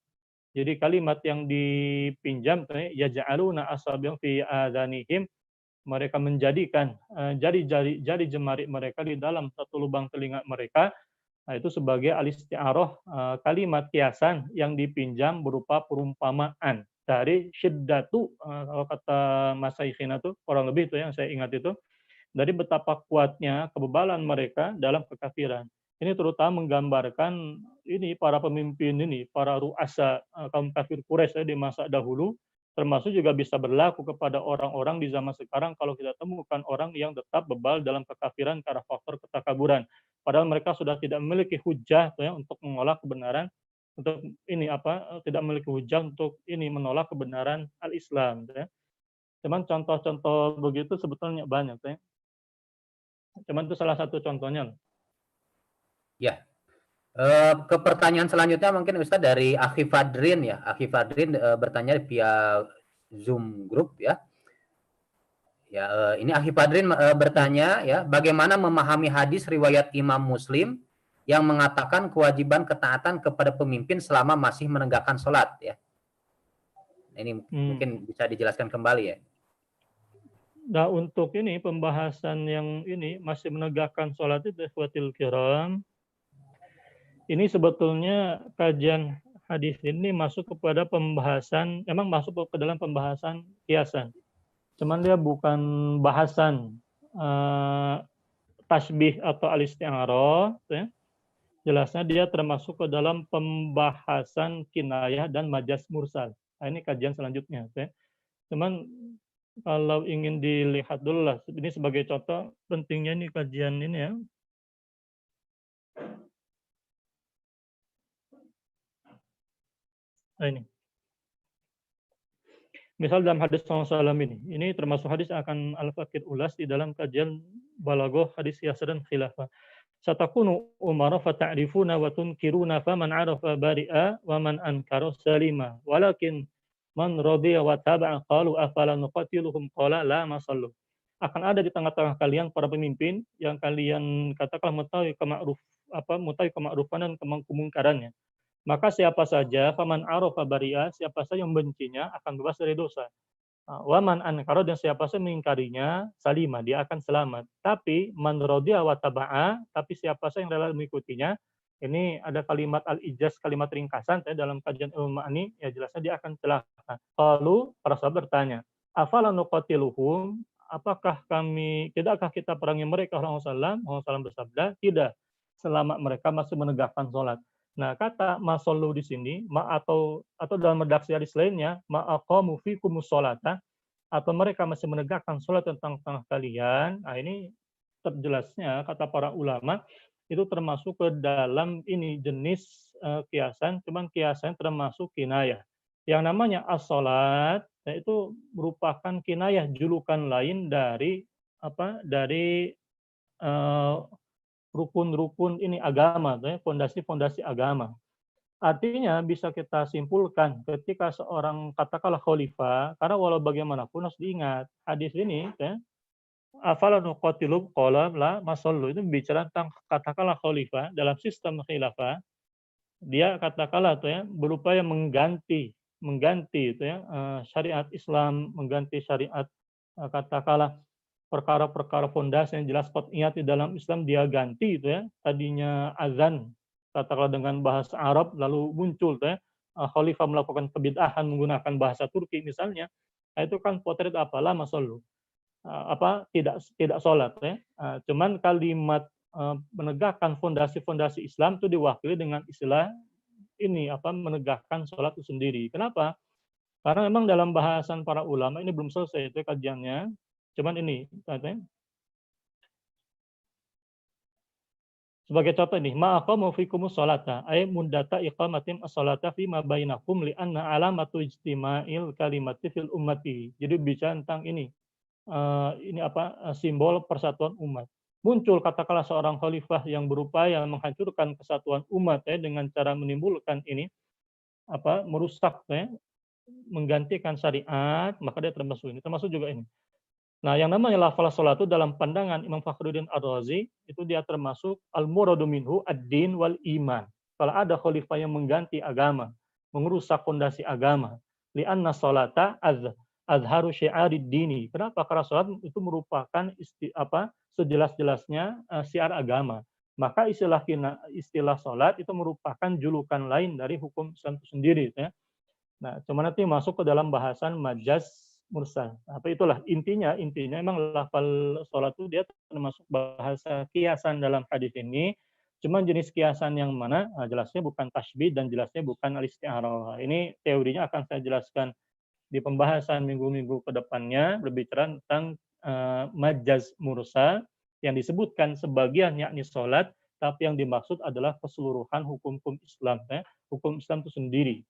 Jadi kalimat yang dipinjam, ya ja'aluna asabi'ahum fi adhanihim, mereka menjadikan jari jemari mereka di dalam satu lubang telinga mereka. Nah, itu sebagai al-isti'arah, kalimat kiasan yang dipinjam berupa perumpamaan dari syiddatu, kalau kata Mas Saikhina itu kurang lebih itu yang saya ingat itu, dari betapa kuatnya kebebalan mereka dalam kekafiran. Ini terutama menggambarkan ini para pemimpin ini, para ru'asa kaum kafir Quraisy di masa dahulu, termasuk juga bisa berlaku kepada orang-orang di zaman sekarang kalau kita temukan orang yang tetap bebal dalam kekafiran karena faktor ketakaburan. Padahal mereka sudah tidak memiliki hujah, ya, untuk menolak kebenaran, untuk ini tidak memiliki hujah untuk ini menolak kebenaran al-Islam. Ya. Cuman contoh-contoh begitu sebetulnya banyak. Ya. Cuman itu salah satu contohnya. Ya. Ke pertanyaan selanjutnya mungkin Ustadz dari Akhi Fadrin ya. Akhi Fadrin bertanya via Zoom group ya. Ya, ini Akhi Fadrin bertanya ya, bagaimana memahami hadis riwayat Imam Muslim yang mengatakan kewajiban ketaatan kepada pemimpin selama masih menegakkan sholat ya. Ini mungkin bisa dijelaskan kembali ya. Nah, untuk ini pembahasan yang ini masih menegakkan sholat itu ikhwatil kiram, ini sebetulnya kajian hadis ini masuk kepada pembahasan, memang masuk ke dalam pembahasan kiasan. Cuman dia bukan bahasan tasbih atau al-isti'arah, ya, jelasnya dia termasuk ke dalam pembahasan kinayah dan majaz mursal. Nah, ini kajian selanjutnya. Ya. Cuman kalau ingin dilihat dulu lah, ini sebagai contoh pentingnya ini kajian ini ya. Nah, ini. Misal dalam hadis SAW ini termasuk hadis yang akan Al-Fakir ulas di dalam kajian Balaghah hadis Yasir dan Khilafah. Satakunu umara fata'rifuna wa tunkiruna faman arafa bari'a wa man ankara salima. Walakin man radiya wa taba'a qalu afala nuqatiluhum qala la masallu. Akan ada di tengah-tengah kalian para pemimpin yang kalian katakanlah mengetahui kema'rufan dan kemungkarannya. Maka siapa saja faman arafa bari'a, siapa saja yang membencinya akan bebas dari dosa. Waman ankara, dan siapa saja mengingkarinya salima, dia akan selamat. Tapi man radiya wa taba'a, tapi siapa saja yang rela mengikutinya, ini ada kalimat al-ijaz, kalimat ringkasan dalam kajian ilmu ma'ani, ya jelasnya dia akan celaka. Lalu para sahabat bertanya, afala nuqatiluhum, tidakkah kita perangi mereka? Rasulullah SAW bersabda, tidak, selama mereka masih menegakkan sholat. Nah, kata masallu di sini atau dalam redaksi hadis lainnya ma'aqamu fikumus sholata, atau mereka masih menegakkan sholat tentang kalian. Nah, ini terjelasnya kata para ulama itu termasuk ke dalam ini jenis kiasan, cuman kiasan termasuk kinayah. Yang namanya as-sholat itu merupakan kinayah, julukan lain dari rukun-rukun ini agama, fondasi-fondasi agama. Artinya bisa kita simpulkan ketika seorang katakanlah khalifah, karena walau bagaimanapun harus diingat hadis ini, afala nuqatilum qala la masallu, itu bicara tentang katakanlah khalifah dalam sistem khilafah, dia katakanlah berupaya mengganti syariat Islam, mengganti syariat katakanlah perkara-perkara fondasi yang jelas qat'iyat di dalam Islam dia ganti tadinya azan katakanlah dengan bahasa Arab, lalu muncul khalifah melakukan kebid'ahan menggunakan bahasa Turki misalnya. Nah, itu kan potret apalah masallu, tidak sholat cuman kalimat menegakkan fondasi-fondasi Islam itu diwakili dengan istilah ini menegakkan sholat itu sendiri. Kenapa? Karena memang dalam bahasan para ulama ini belum selesai itu kajiannya. Cuman ini sebagai contoh ini, ma'aqamu fikumus sholata ay mundata iqamatim as-sholata fima bainakum li'anna alamatu ijtima'il kalimati fil ummati. Jadi bicara tentang ini simbol persatuan umat. Muncul katakanlah seorang khalifah yang berupaya menghancurkan kesatuan umat dengan cara menimbulkan ini merusak menggantikan syariat, maka dia termasuk juga ini. Nah, yang namanya lafal sholat itu dalam pandangan Imam Fakhruddin Ar-Razi itu dia termasuk al-muradu minhu ad-din wal iman. Kalau ada khalifah yang mengganti agama, mengerusak fondasi agama, li'anna sholata azharu syi'arid dini. Kenapa? Karena sholat itu merupakan sejelas-jelasnya syiar agama. Maka istilah sholat itu merupakan julukan lain dari hukum Islam itu sendiri. Nah, cuma nanti masuk ke dalam bahasan majaz mursal. Itulah intinya memang lafal sholat itu dia termasuk bahasa kiasan dalam hadis ini. Cuma jenis kiasan yang mana? Nah, jelasnya bukan tasbih dan jelasnya bukan al-isti'arah. Ini teorinya akan saya jelaskan di pembahasan minggu-minggu ke depannya, berbicara tentang majaz mursal yang disebutkan sebagian yakni sholat, tapi yang dimaksud adalah keseluruhan hukum-hukum Islam. Hukum Islam itu sendiri.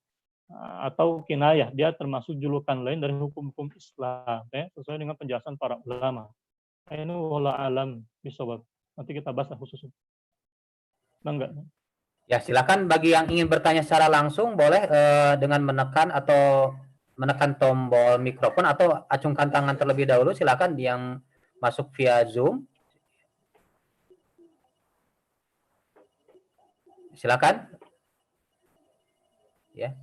Atau kinayah, dia termasuk julukan lain dari hukum-hukum Islam sesuai dengan penjelasan para ulama. Ini wallahu alam bisawab. Nanti kita bahas khusus. Enggak? Ya, silakan bagi yang ingin bertanya secara langsung boleh dengan menekan tombol mikrofon atau acungkan tangan terlebih dahulu. Silakan yang masuk via Zoom. Silakan. Ya.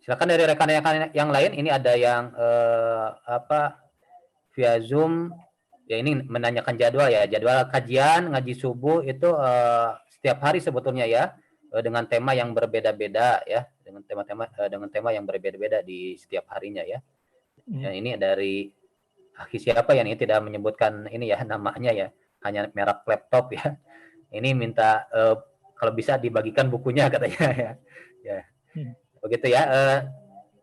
Silakan dari rekan-rekan yang lain, ini ada yang via Zoom, ya ini menanyakan jadwal kajian ngaji subuh itu setiap hari sebetulnya ya, dengan tema yang berbeda-beda ya, dengan tema yang berbeda-beda di setiap harinya ya. Dan ini dari siapa ya, ini tidak menyebutkan ini ya namanya ya, hanya merek laptop ya. Ini minta kalau bisa dibagikan bukunya katanya ya. Ya. Begitu ya.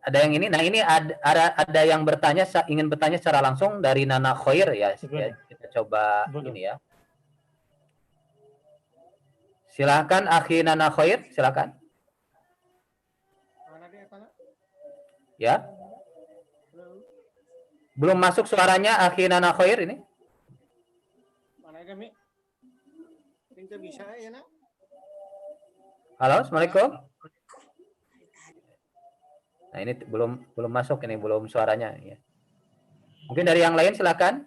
Ada yang ini. Nah, ini ada yang bertanya, ingin bertanya secara langsung dari Nana Khoir ya. Kita coba ini ya. Silakan Akhi Nana Khoir, silakan. Ya. Belum masuk suaranya Akhi Nana Khoir ini. Halo, Assalamualaikum. Nah, ini belum masuk, ini belum suaranya ya. Mungkin dari yang lain silakan.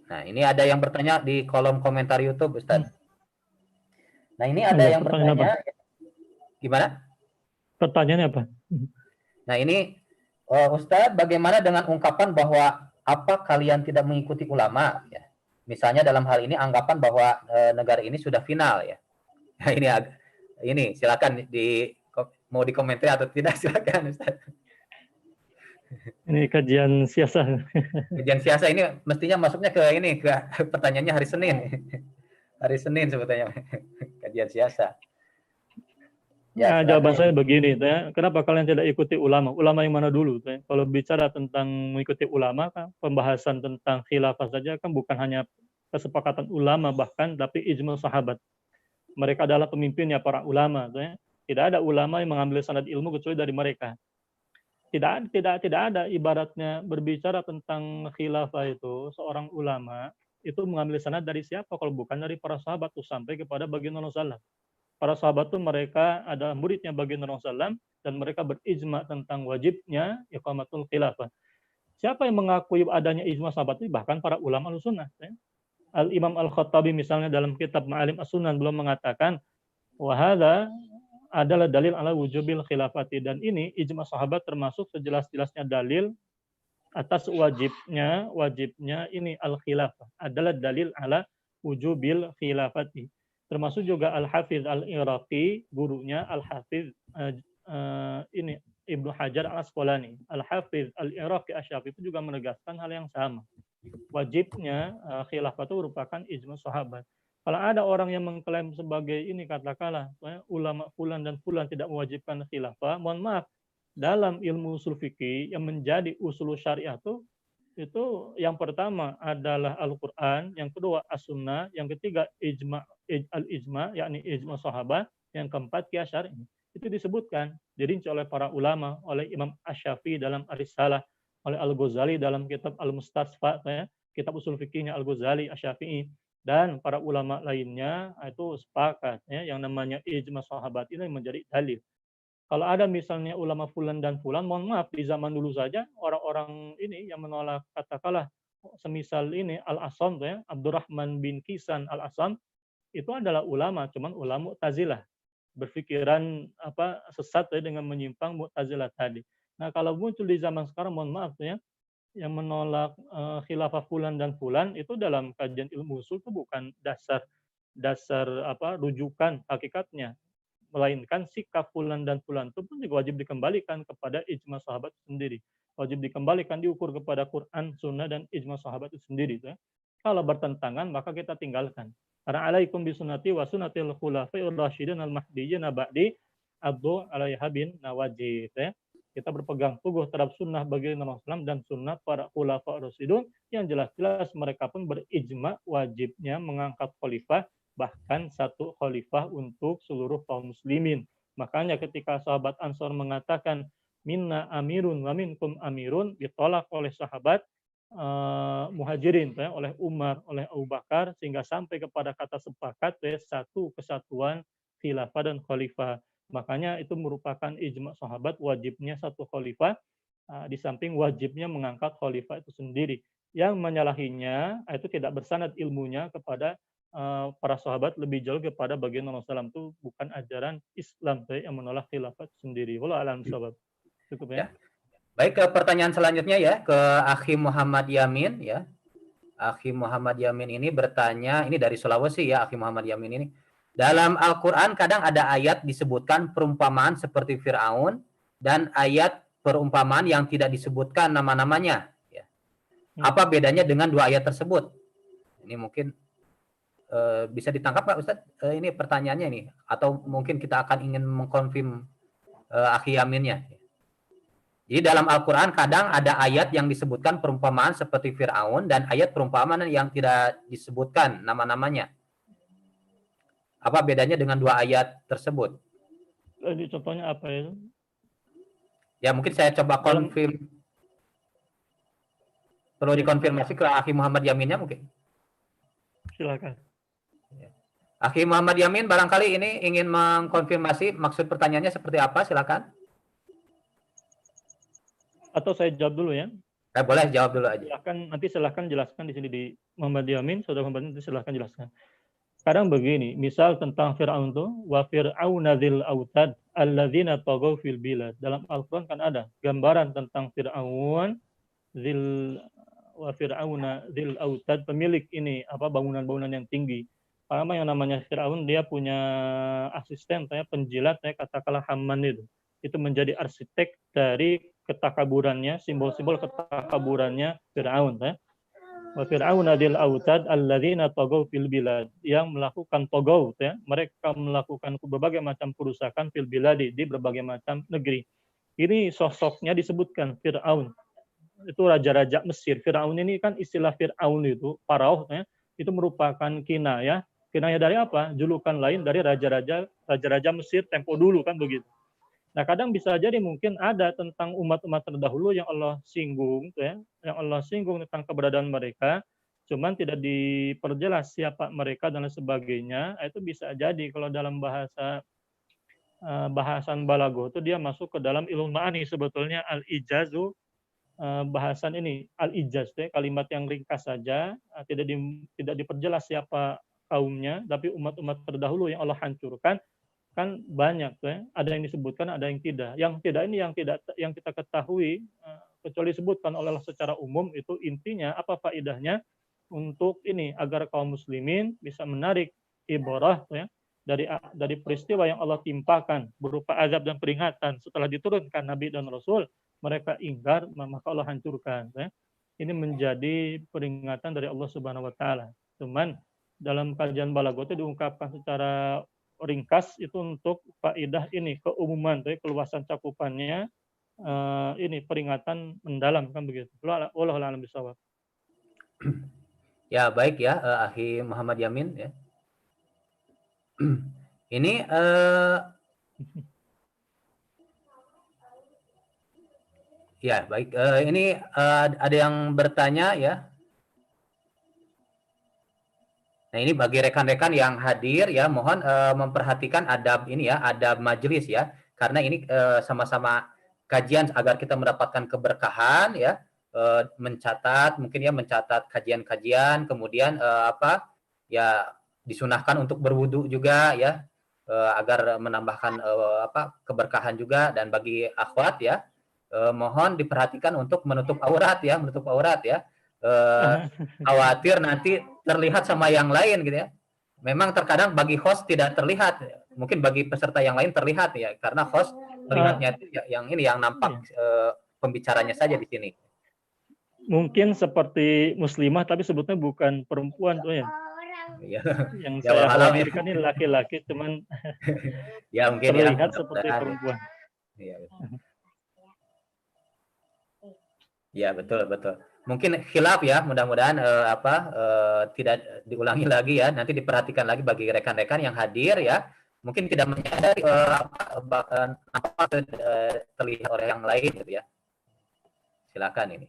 Nah, ini ada yang bertanya di kolom komentar YouTube, Ustaz. Nah, ini ada yang bertanya. Apa? Gimana? Pertanyaannya apa? Nah, ini Ustaz, bagaimana dengan ungkapan bahwa apa kalian tidak mengikuti ulama ya? Misalnya dalam hal ini anggapan bahwa negara ini sudah final ya. Nah, ini silakan mau dikomentari atau tidak, silakan Ustaz. Ini kajian siasa. Kajian siasa ini mestinya masuknya ke pertanyaannya hari Senin. Hari Senin sebetulnya kajian siasa. Ya, jawaban saya begini, ya. Kenapa kalian tidak ikuti ulama? Ulama yang mana dulu? Ya? Kalau bicara tentang mengikuti ulama, kan, pembahasan tentang khilafah saja kan bukan hanya kesepakatan ulama bahkan, tapi ijma sahabat. Mereka adalah pemimpinnya para ulama. Ya. Tidak ada ulama yang mengambil sanad ilmu kecuali dari mereka. Tidak ada ibaratnya berbicara tentang khilafah itu seorang ulama itu mengambil sanad dari siapa kalau bukan dari para sahabat tuh sampai kepada baginda Rasulullah. Para sahabat itu mereka adalah muridnya baginda Rasulullah dan mereka berijma tentang wajibnya iqamatul khilafah. Siapa yang mengakui adanya ijma sahabat itu? Bahkan para ulama Ahlussunnah. Ya. Al-Imam Al-Khattabi misalnya dalam kitab Ma'alim As-Sunan belum mengatakan wa hadza adalah dalil ala wujubil khilafati, dan ini ijma sahabat termasuk sejelas-jelasnya dalil atas wajibnya ini al-khilafah, adalah dalil ala wujubil khilafati. Termasuk juga Al-Hafiz Al-Iraqi, gurunya Al-Hafiz ini Ibnu Hajar Al-Asqalani. Al-Hafiz Al-Iraqi Asy-Syafi'i itu juga menegaskan hal yang sama. Wajibnya khilafah itu merupakan ijma sahabat. Kalau ada orang yang mengklaim sebagai ini katakanlah ulama fulan dan fulan tidak mewajibkan khilafah, mohon maaf, dalam ilmu usul fikih yang menjadi usul syariah itu yang pertama adalah Al-Qur'an, yang kedua As-Sunnah, yang ketiga al-ijma, yakni ijma sahabat, yang keempat qiyas syar'i. Itu disebutkan, dirinci oleh para ulama, oleh Imam Asy-Syafi'i dalam Ar-Risalah, oleh Al-Ghazali dalam kitab Al-Mustasfa, kitab usul fikihnya Al-Ghazali Asy-Syafi'i, dan para ulama lainnya itu sepakat ya, yang namanya ijma sahabat ini menjadi dalil. Kalau ada misalnya ulama fulan dan fulan, mohon maaf, di zaman dulu saja orang-orang ini yang menolak katakanlah semisal ini Al-Asam ya, Abdurrahman bin Kisan Al-Asam itu adalah ulama, cuman ulama Mu'tazilah, berpikiran sesat ya, dengan menyimpang Mu'tazilah tadi. Nah, kalau muncul di zaman sekarang, mohon maaf ya, yang menolak khilafah fulan dan fulan itu dalam kajian ilmu usul itu bukan dasar rujukan hakikatnya, melainkan sikap fulan dan fulan itu pun juga wajib dikembalikan kepada ijma sahabat sendiri, wajib dikembalikan diukur kepada Quran, Sunnah, dan ijma sahabat itu sendiri. Ya. Kalau bertentangan maka kita tinggalkan. Karena alaikum bisunnati wa sunnatil khulafa'ir rasyidin al-mahdiyyin ba'di addu 'alaiha bin nawajid. Ya. Kita berpegang teguh terhadap sunnah baginda Rasulullah dan sunnah para khulafa rasyidun yang jelas-jelas mereka pun berijma wajibnya mengangkat khalifah, bahkan satu khalifah untuk seluruh kaum muslimin. Makanya ketika sahabat Ansor mengatakan minna amirun wa minkum amirun, ditolak oleh sahabat muhajirin ya, oleh Umar, oleh Abu Bakar, sehingga sampai kepada kata sepakat ya, satu kesatuan khilafah dan khalifah. Makanya itu merupakan ijma sahabat wajibnya satu khalifah, di samping wajibnya mengangkat khalifah itu sendiri. Yang menyalahinya itu tidak bersanad ilmunya kepada para sahabat lebih jauh kepada baginda Rasulullah, itu bukan ajaran Islam yang menolak khilafah sendiri. Wallahu a'lam bishawab. Cukup ya. Baik, ke pertanyaan selanjutnya ya, ke Akhi Muhammad Yamin ya. Akhi Muhammad Yamin ini bertanya, ini dari Sulawesi ya, Akhi Muhammad Yamin ini. Dalam Al-Quran kadang ada ayat disebutkan perumpamaan seperti Fir'aun dan ayat perumpamaan yang tidak disebutkan nama-namanya. Ya. Apa bedanya dengan dua ayat tersebut? Ini mungkin bisa ditangkap Pak Ustadz? Ini pertanyaannya nih, atau mungkin kita akan ingin mengkonfirm akhi Yaminnya. Jadi dalam Al-Quran kadang ada ayat yang disebutkan perumpamaan seperti Fir'aun dan ayat perumpamaan yang tidak disebutkan nama-namanya. Apa bedanya dengan dua ayat tersebut? Jadi contohnya apa itu? Ya mungkin saya coba konfirm. Perlu dikonfirmasi ke akhi Muhammad Yaminnya mungkin. Silakan. Akhi Muhammad Yamin barangkali ini ingin mengkonfirmasi maksud pertanyaannya seperti apa, silakan. Atau saya jawab dulu ya. Boleh jawab dulu aja. Silahkan jelaskan di sini di Muhammad Yamin, saudara Muhammad nanti silahkan jelaskan. Sekarang begini, misal tentang Fir'aun itu, wa fir'auna dzil autad alladzina taghaw fil bilad. Dalam Al-Qur'an kan ada gambaran tentang Fir'aun wa fir'auna dzil autad, pemilik ini bangunan-bangunan yang tinggi. Karena yang namanya Fir'aun dia punya asisten penjilat katakanlah Haman itu. Itu menjadi arsitek dari ketakaburannya, simbol-simbol ketakaburannya Fir'aun wa fir'auna dzil autad alladzina taghaw fil bilad, yang melakukan tagaw mereka melakukan berbagai macam kerusakan fil biladi, di berbagai macam negeri. Ini sosoknya disebutkan Fir'aun. Itu raja-raja Mesir. Fir'aun ini kan istilah Fir'aun itu Faraoh itu merupakan kinayah. Kinayah dari apa? Julukan lain dari raja-raja Mesir tempo dulu kan begitu. Nah, kadang bisa jadi mungkin ada tentang umat-umat terdahulu yang Allah singgung yang Allah singgung tentang keberadaan mereka, cuman tidak diperjelas siapa mereka dan lain sebagainya. Itu bisa jadi kalau dalam bahasan balaghah itu dia masuk ke dalam ilmu ma'ani, sebetulnya al-ijazu bahasan ini al-ijaz kalimat yang ringkas saja, tidak diperjelas siapa kaumnya, tapi umat-umat terdahulu yang Allah hancurkan kan banyak ada yang disebutkan, ada yang tidak. Yang tidak ini yang kita ketahui kecuali disebutkan oleh Allah secara umum, itu intinya apa faedahnya untuk ini agar kaum muslimin bisa menarik ibarah dari peristiwa yang Allah timpakan berupa azab dan peringatan setelah diturunkan nabi dan rasul, mereka ingkar maka Allah hancurkan. Ini menjadi peringatan dari Allah Subhanahu wa taala. Cuman dalam kajian balaghah itu diungkapkan secara ringkas itu untuk faedah ini keumuman, keluasan cakupannya, ini peringatan mendalam kan begitu. Wallahu a'lam bishawab. Ya baik ya, akhi Muhammad Yamin ya. Ini ya baik, ini ada yang bertanya ya. Nah ini bagi rekan-rekan yang hadir ya, mohon memperhatikan adab ini ya, adab majelis ya, karena ini sama-sama kajian agar kita mendapatkan keberkahan ya, mencatat kajian-kajian, kemudian disunahkan untuk berwudu juga ya, agar menambahkan keberkahan juga. Dan bagi akhwat ya, mohon diperhatikan untuk menutup aurat ya, khawatir nanti terlihat sama yang lain gitu ya. Memang terkadang bagi host tidak terlihat, mungkin bagi peserta yang lain terlihat ya, karena host melihatnya yang nampak pembicaranya saja di sini. Mungkin seperti muslimah tapi sebutnya bukan perempuan tuh ya. Yang saya khawatirkan ini laki-laki, cuman ya mungkin terlihat seperti perempuan. Ya betul. Mungkin khilaf ya, mudah-mudahan tidak diulangi lagi ya. Nanti diperhatikan lagi bagi rekan-rekan yang hadir ya. Mungkin tidak menyadari apa terlihat oleh yang lain gitu ya. Silakan ini.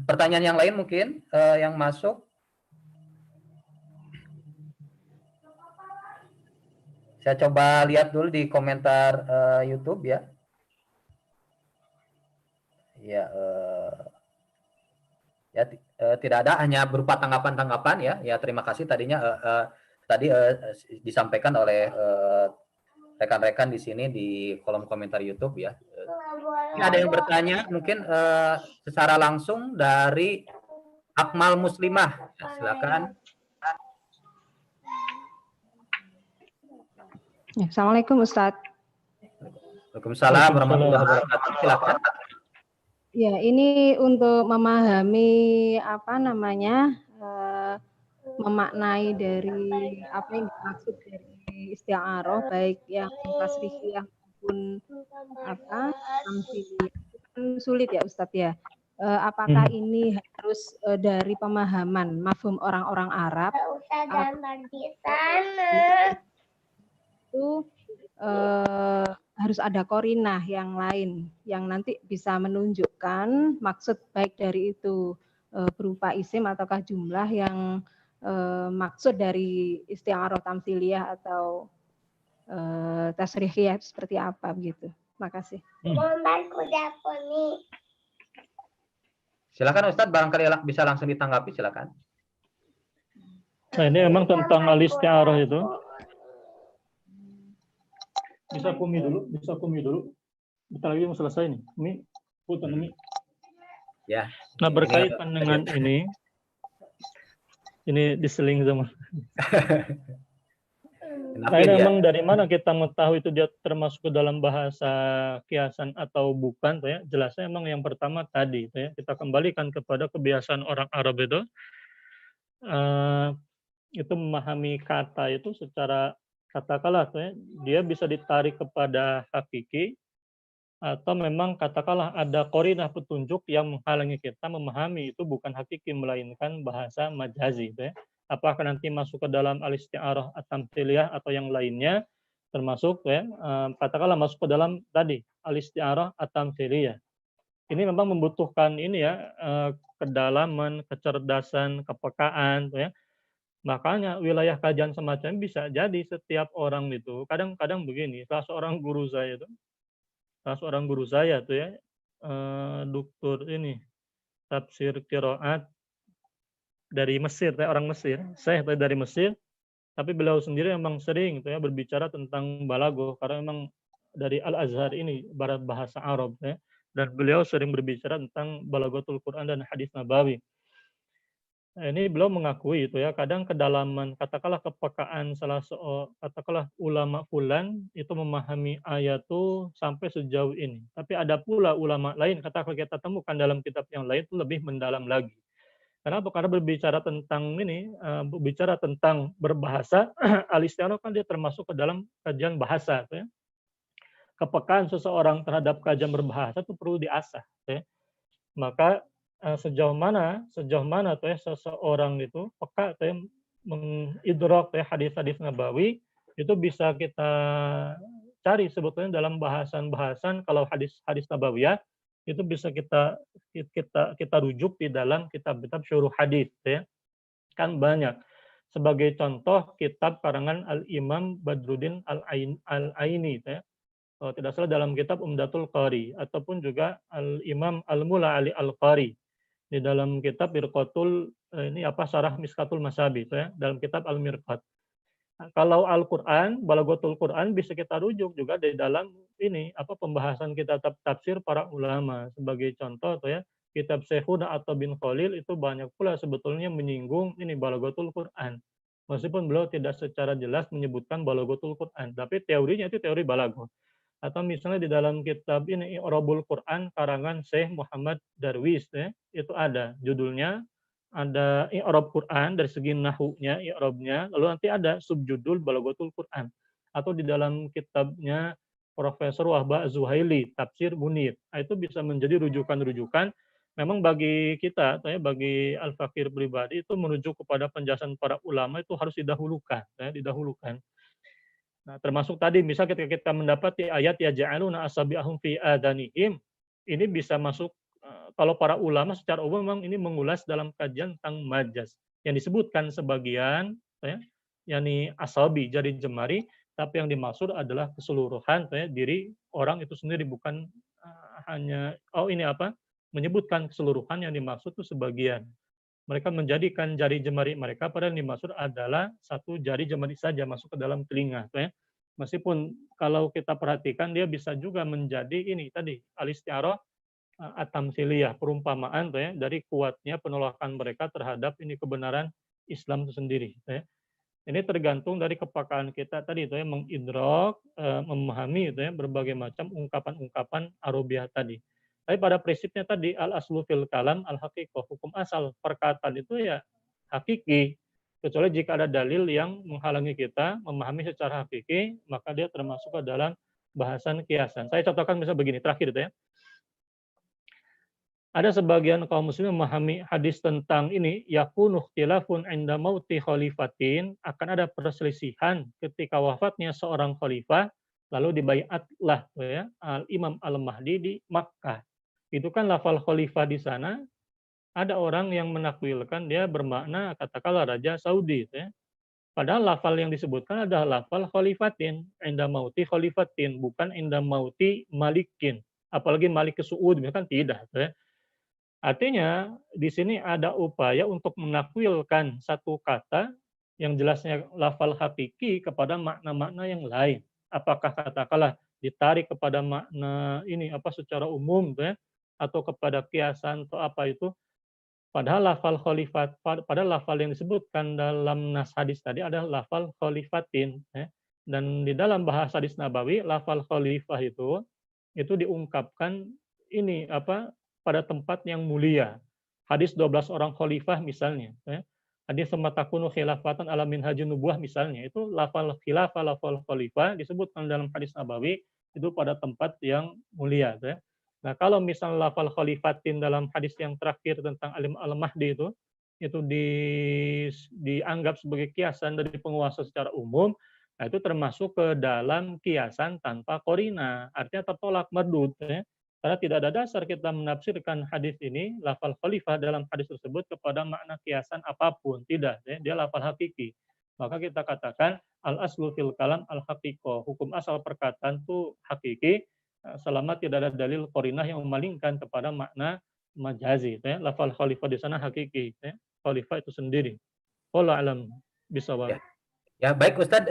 Pertanyaan yang lain mungkin yang masuk. Saya coba lihat dulu di komentar YouTube ya. Tidak ada, hanya berupa tanggapan-tanggapan ya. Ya terima kasih tadi disampaikan oleh rekan-rekan di sini di kolom komentar YouTube ya. Ini ada yang bertanya mungkin secara langsung dari Akmal Muslimah. Ya, silakan. Assalamualaikum Ustadz. Waalaikumsalam warahmatullahi wabarakatuh. Silakan. Ya, ini untuk memahami apa namanya, memaknai dari apa yang dimaksud dari isti'arah, baik yang tasrifiyah maupun apa, tamtsiliyah. Itu kan sulit ya Ustadz ya. Apakah ini harus dari pemahaman mafhum orang-orang Arab itu harus ada korinah yang lain yang nanti bisa menunjukkan maksud baik dari itu berupa isim ataukah jumlah yang maksud dari isti'arah tamtsiliyah atau tasrifiyah seperti apa begitu. Makasih. Silakan Ustadz, barangkali bisa langsung ditanggapi, silakan. Nah, ini memang tentang al-isti'arah itu. Bisa kumi dulu. Bentar lagi mau selesai nih. Ini putar ini. Ya. Nah, berkaitan dengan ini diseling sama. Nah, ini memang dari mana kita mengetahui itu dia termasuk ke dalam bahasa kiasan atau bukan, ya? Jelasnya memang yang pertama tadi, ya. Kita kembalikan kepada kebiasaan orang Arab itu memahami kata itu secara katakanlah, ya, dia bisa ditarik kepada hakiki atau memang katakanlah ada korinah petunjuk yang menghalangi kita memahami itu bukan hakiki melainkan bahasa majazi, ya. Apakah nanti masuk ke dalam al-isti'arah at-tamtsiliyah atau yang lainnya termasuk, ya, katakanlah masuk ke dalam tadi al-isti'arah at-tamtsiliyah. Ini memang membutuhkan ini ya, kedalaman, kecerdasan, kepekaan, ya. Makanya wilayah kajian semacam bisa jadi setiap orang itu kadang-kadang begini. Salah seorang guru saya tuh ya, doktor ini tafsir qiraat dari Mesir, orang Mesir, saya dari Mesir, tapi beliau sendiri memang sering ya berbicara tentang balaghah karena memang dari Al-Azhar ini bahasa Arab, ya, dan beliau sering berbicara tentang balaghatul Quran dan hadis Nabawi. Nah, ini beliau mengakui itu ya, kadang kedalaman katakanlah kepekaan katakanlah ulama fulan itu memahami ayat itu sampai sejauh ini. Tapi ada pula ulama lain katakanlah kita temukan dalam kitab yang lain itu lebih mendalam lagi. Kenapa? Karena berbicara tentang ini, berbicara tentang berbahasa, al-isti'arah kan dia termasuk ke dalam kajian bahasa, ya. Kepekaan seseorang terhadap kajian berbahasa itu perlu diasah, ya. Maka sejauh mana tuh ya seseorang itu peka tuh ya, mengidrok ya hadis-hadis Nabawi itu bisa kita cari sebetulnya dalam bahasan-bahasan kalau hadis-hadis Nabawiyah itu bisa kita rujuk di dalam kitab-kitab syuruh hadis, ya. Kan banyak. Sebagai contoh kitab karangan Al-Imam Badruddin Al-Aini, ya. Kalau tidak salah dalam kitab Umdatul Qari ataupun juga Al-Imam Al-Mula Ali Al-Qari di dalam kitab Mirqatul Syarah Miskatul Masabi, ya, dalam kitab Al-Mirqat. Nah, kalau Al-Qur'an, balaghatul Qur'an bisa kita rujuk juga di dalam pembahasan kitab tafsir para ulama. Sebagai contoh tuh ya, kitab Syekhuna atau bin Khalil itu banyak pula sebetulnya menyinggung ini balaghatul Qur'an. Meskipun beliau tidak secara jelas menyebutkan balaghatul Qur'an, tapi teorinya itu teori balaghah. Atau misalnya di dalam kitab ini I'rabul Quran karangan Syekh Muhammad Darwis, ya, itu ada judulnya, ada i'rab Quran dari segi nahwunya, i'rabnya, lalu nanti ada subjudul balaghatul Quran. Atau di dalam kitabnya Profesor Wahbah Zuhaili, Tafsir Munir. Nah, itu bisa menjadi rujukan-rujukan. Memang bagi kita, ya, bagi al-fakir pribadi itu merujuk kepada penjelasan para ulama itu harus didahulukan, ya, didahulukan. Nah, termasuk tadi misal ketika kita mendapati ayat yaj'aluna asabi'ahum fi adanihim, ini bisa masuk kalau para ulama secara umum memang ini mengulas dalam kajian tentang majas yang disebutkan sebagian, ya, yakni asabi jari jemari, tapi yang dimaksud adalah keseluruhan, ya, diri orang itu sendiri, bukan hanya menyebutkan keseluruhan, yang dimaksud itu sebagian. Mereka menjadikan jari jemari mereka padahal yang dimaksud adalah satu jari jemari saja masuk ke dalam telinga, ya. Meskipun kalau kita perhatikan dia bisa juga menjadi ini tadi al-isti'arah at-tamtsiliyah, perumpamaan tuh ya, dari kuatnya penolakan mereka terhadap ini kebenaran Islam itu sendiri, ya. Ini tergantung dari kepekaan kita tadi itu ya, mengidrok, memahami itu ya berbagai macam ungkapan-ungkapan Arabiah tadi. Tapi pada prinsipnya tadi al-aslu fil kalam al-haqiqah, hukum asal perkataan itu ya hakiki. Kecuali jika ada dalil yang menghalangi kita memahami secara hakiki, maka dia termasuk ke dalam bahasan kiasan. Saya contohkan misalnya begini, terakhir itu ya. Ada sebagian kaum muslim memahami hadis tentang ini, yakunu ikhtilafun inda mauti khalifatin, akan ada perselisihan ketika wafatnya seorang khalifah, lalu dibaiatlah ya, Imam Al-Mahdi di Makkah. Itu kan lafal khalifah di sana, ada orang yang menakwilkan dia bermakna katakanlah Raja Saudi. Ya. Padahal lafal yang disebutkan adalah lafal khalifatin, inda mauti khalifatin, bukan inda mauti malikin. Apalagi Malik Su'ud, kan tidak. Ya. Artinya di sini ada upaya untuk menakwilkan satu kata yang jelasnya lafal hakiki kepada makna-makna yang lain. Apakah katakanlah ditarik kepada makna ini apa secara umum ya, atau kepada kiasan atau apa itu. Padahal lafal khalifat, padahal lafal yang disebutkan dalam nas hadis tadi adalah lafal khalifatin. Ya. Dan di dalam bahasa hadis Nabawi, lafal khalifah itu diungkapkan ini apa pada tempat yang mulia. Hadis 12 orang khalifah misalnya. Ya. Hadis sematakunu khilafatan ala minhajun nubuah misalnya. Itu lafal khilafah, lafal khalifah disebutkan dalam hadis Nabawi itu pada tempat yang mulia. Ya. Nah kalau misalnya lafal khalifatin dalam hadis yang terakhir tentang Al-Mahdi itu dianggap sebagai kiasan dari penguasa secara umum, nah itu termasuk ke dalam kiasan tanpa korina. Artinya tertolak mardud. Ya. Karena tidak ada dasar kita menafsirkan hadis ini, lafal khalifah dalam hadis tersebut kepada makna kiasan apapun. Tidak, ya, dia lafal hakiki. Maka kita katakan al-aslu fil kalam al-haqiqah. Hukum asal perkataan itu hakiki, selama tidak ada dalil qarinah yang memalingkan kepada makna majazi. Ya. Lafal khalifah di sana hakiki. Ya. Khalifah itu sendiri. Wallahu a'lam bishawab. Ya. Ya baik Ustadz,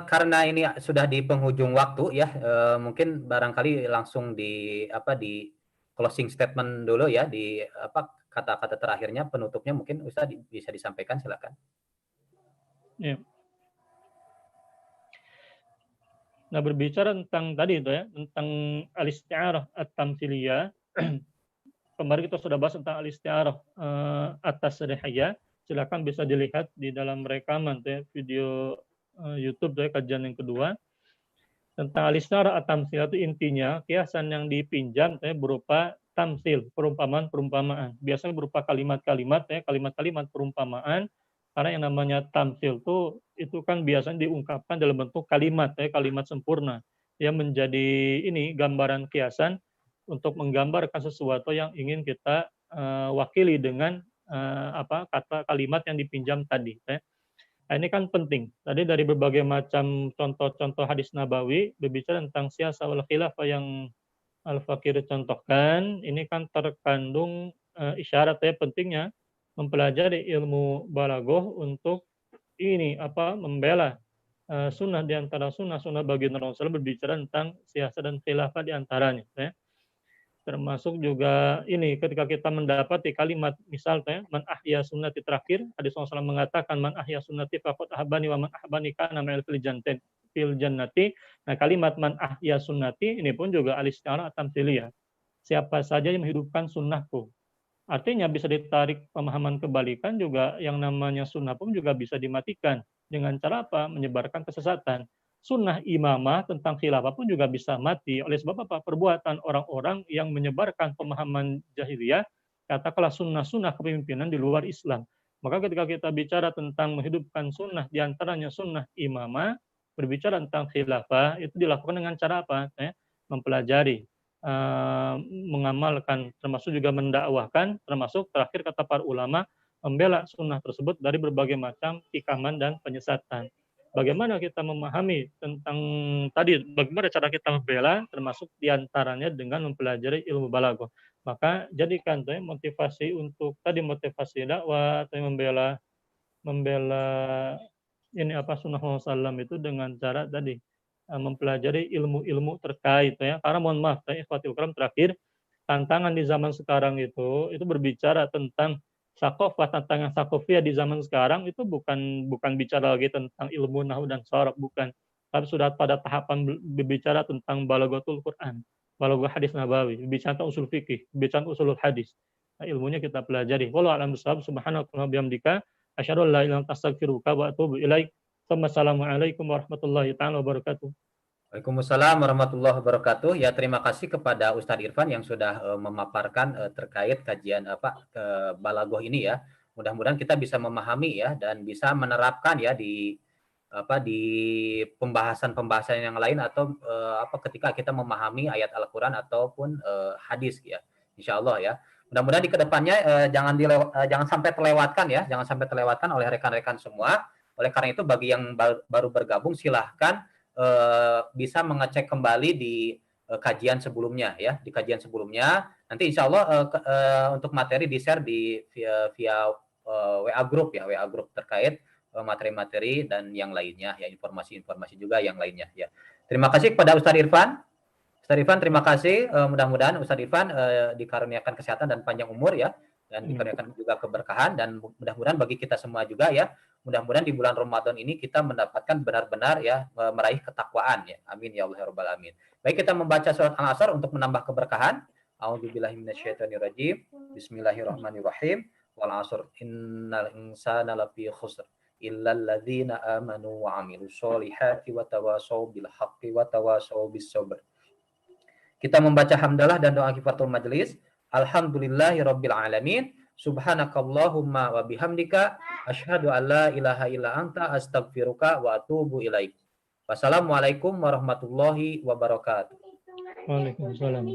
karena ini sudah di penghujung waktu ya, mungkin barangkali langsung di closing statement dulu ya, di kata-kata terakhirnya, penutupnya mungkin Ustadz bisa disampaikan, silakan. Ya. Nah berbicara tentang tadi itu ya, tentang al-isti'arah at-tamtsiliyah, kemarin kita sudah bahas tentang al-isti'arah at-tasrihiyah. Silakan bisa dilihat di dalam rekaman ya, video YouTube ya, kajian yang kedua tentang al-isti'arah at-tamtsiliyah. Itu intinya kiasan yang dipinjam ya, berupa tamsil, perumpamaan. Biasanya berupa kalimat-kalimat ya, kalimat-kalimat perumpamaan. Karena yang namanya tamsil itu kan biasanya diungkapkan dalam bentuk kalimat ya, kalimat sempurna yang menjadi ini gambaran kiasan untuk menggambarkan sesuatu yang ingin kita wakili dengan kata kalimat yang dipinjam tadi. Ya. Nah, ini kan penting. Tadi dari berbagai macam contoh-contoh hadis Nabawi berbicara tentang siasa wal khilafah yang Al-Fakir contohkan, ini kan terkandung isyarat ya pentingnya mempelajari ilmu balaghah untuk ini membela sunnah di antara sunnah baginda Rasulullah, berbicara tentang siasa dan khilafah di antaranya. Ya. Termasuk juga ini ketika kita mendapati kalimat misalnya man ahya sunnati terakhir, hadis Rasulullah mengatakan man ahya sunnati faqad ahabani wa man ahabani kana ma'al fil jannati. Nah kalimat man ahya sunnati ini pun juga al-isti'arah at-tamtsiliyah. Siapa saja yang menghidupkan sunnahku. Artinya bisa ditarik pemahaman kebalikan juga, yang namanya sunnah pun juga bisa dimatikan. Dengan cara apa? Menyebarkan kesesatan. Sunnah imamah tentang khilafah pun juga bisa mati. Oleh sebab apa? Perbuatan orang-orang yang menyebarkan pemahaman jahiliyah, katakanlah sunnah-sunnah kepemimpinan di luar Islam. Maka ketika kita bicara tentang menghidupkan sunnah, diantaranya sunnah imamah, berbicara tentang khilafah, itu dilakukan dengan cara apa? Mempelajari, mengamalkan, termasuk juga mendakwahkan, termasuk terakhir kata para ulama, membela sunnah tersebut dari berbagai macam tikaman dan penyesatan. Bagaimana kita memahami tentang tadi, bagaimana cara kita membela, termasuk diantaranya dengan mempelajari ilmu balaghah. Maka jadikan motivasi untuk tadi motivasi dakwah, membela ini sunnah Rasulullah itu dengan cara tadi mempelajari ilmu-ilmu terkait ya. Karena mohon maaf ya, ikhwatul kiram, terakhir tantangan di zaman sekarang itu berbicara tentang sakofah, tantangan sakofiyah di zaman sekarang itu bukan bicara lagi tentang ilmu nahwu dan sharaf, bukan. Tapi sudah pada tahapan berbicara tentang balaghatul Quran. balaghah hadis nabawi, bicara tentang usul fikih, bicara tentang usulul hadis. Nah, ilmunya kita pelajari. Wallahu a'lam bishawab. Subhanakallahumma bihamdika asyhadu an la ilaha illa anta astaghfiruka wa atubu ilaik. Wassalamualaikum warahmatullahi taala wabarakatuh. Waalaikumsalam warahmatullahi wabarakatuh. Ya, terima kasih kepada Ustadz Irfan yang sudah memaparkan terkait kajian balaghah ini ya. Mudah-mudahan kita bisa memahami ya dan bisa menerapkan ya di pembahasan-pembahasan yang lain atau ketika kita memahami ayat Al-Qur'an ataupun hadis ya. Insyaallah ya. Mudah-mudahan di kedepannya jangan sampai terlewatkan ya, jangan sampai terlewatkan oleh rekan-rekan semua. Oleh karena itu bagi yang baru bergabung silahkan bisa mengecek kembali di kajian sebelumnya ya, di kajian sebelumnya. Nanti insya Allah untuk materi di-share via WA group ya, WA group terkait materi-materi dan yang lainnya ya, informasi-informasi juga yang lainnya ya. Terima kasih kepada Ustadz Irfan. Ustadz Irfan terima kasih. Mudah-mudahan Ustadz Irfan dikaruniakan kesehatan dan panjang umur ya, dan dikaruniakan juga keberkahan, dan mudah-mudahan bagi kita semua juga ya, mudah-mudahan di bulan Ramadan ini kita mendapatkan benar-benar ya meraih ketakwaan ya. Amin ya Allah ya rabbal alamin. Baik, kita membaca surat Al-Asr untuk menambah keberkahan. A'udzubillahi minasyaitonirrajim. Bismillahirrahmanirrahim. Wal 'asr innal insana lafi khusr illal ladzina amanu wa 'amilus sholihati wa tawashaw bil haqqi wa tawashaw bis sabr. Kita membaca hamdalah dan doa kifaratul majelis. Alhamdulillahirabbil alamin. Subhanakallahumma wa bihamdika asyhadu an la ilaha illa anta astaghfiruka wa atubu ilaik. Wassalamualaikum warahmatullahi wabarakatuh. Waalaikumsalam.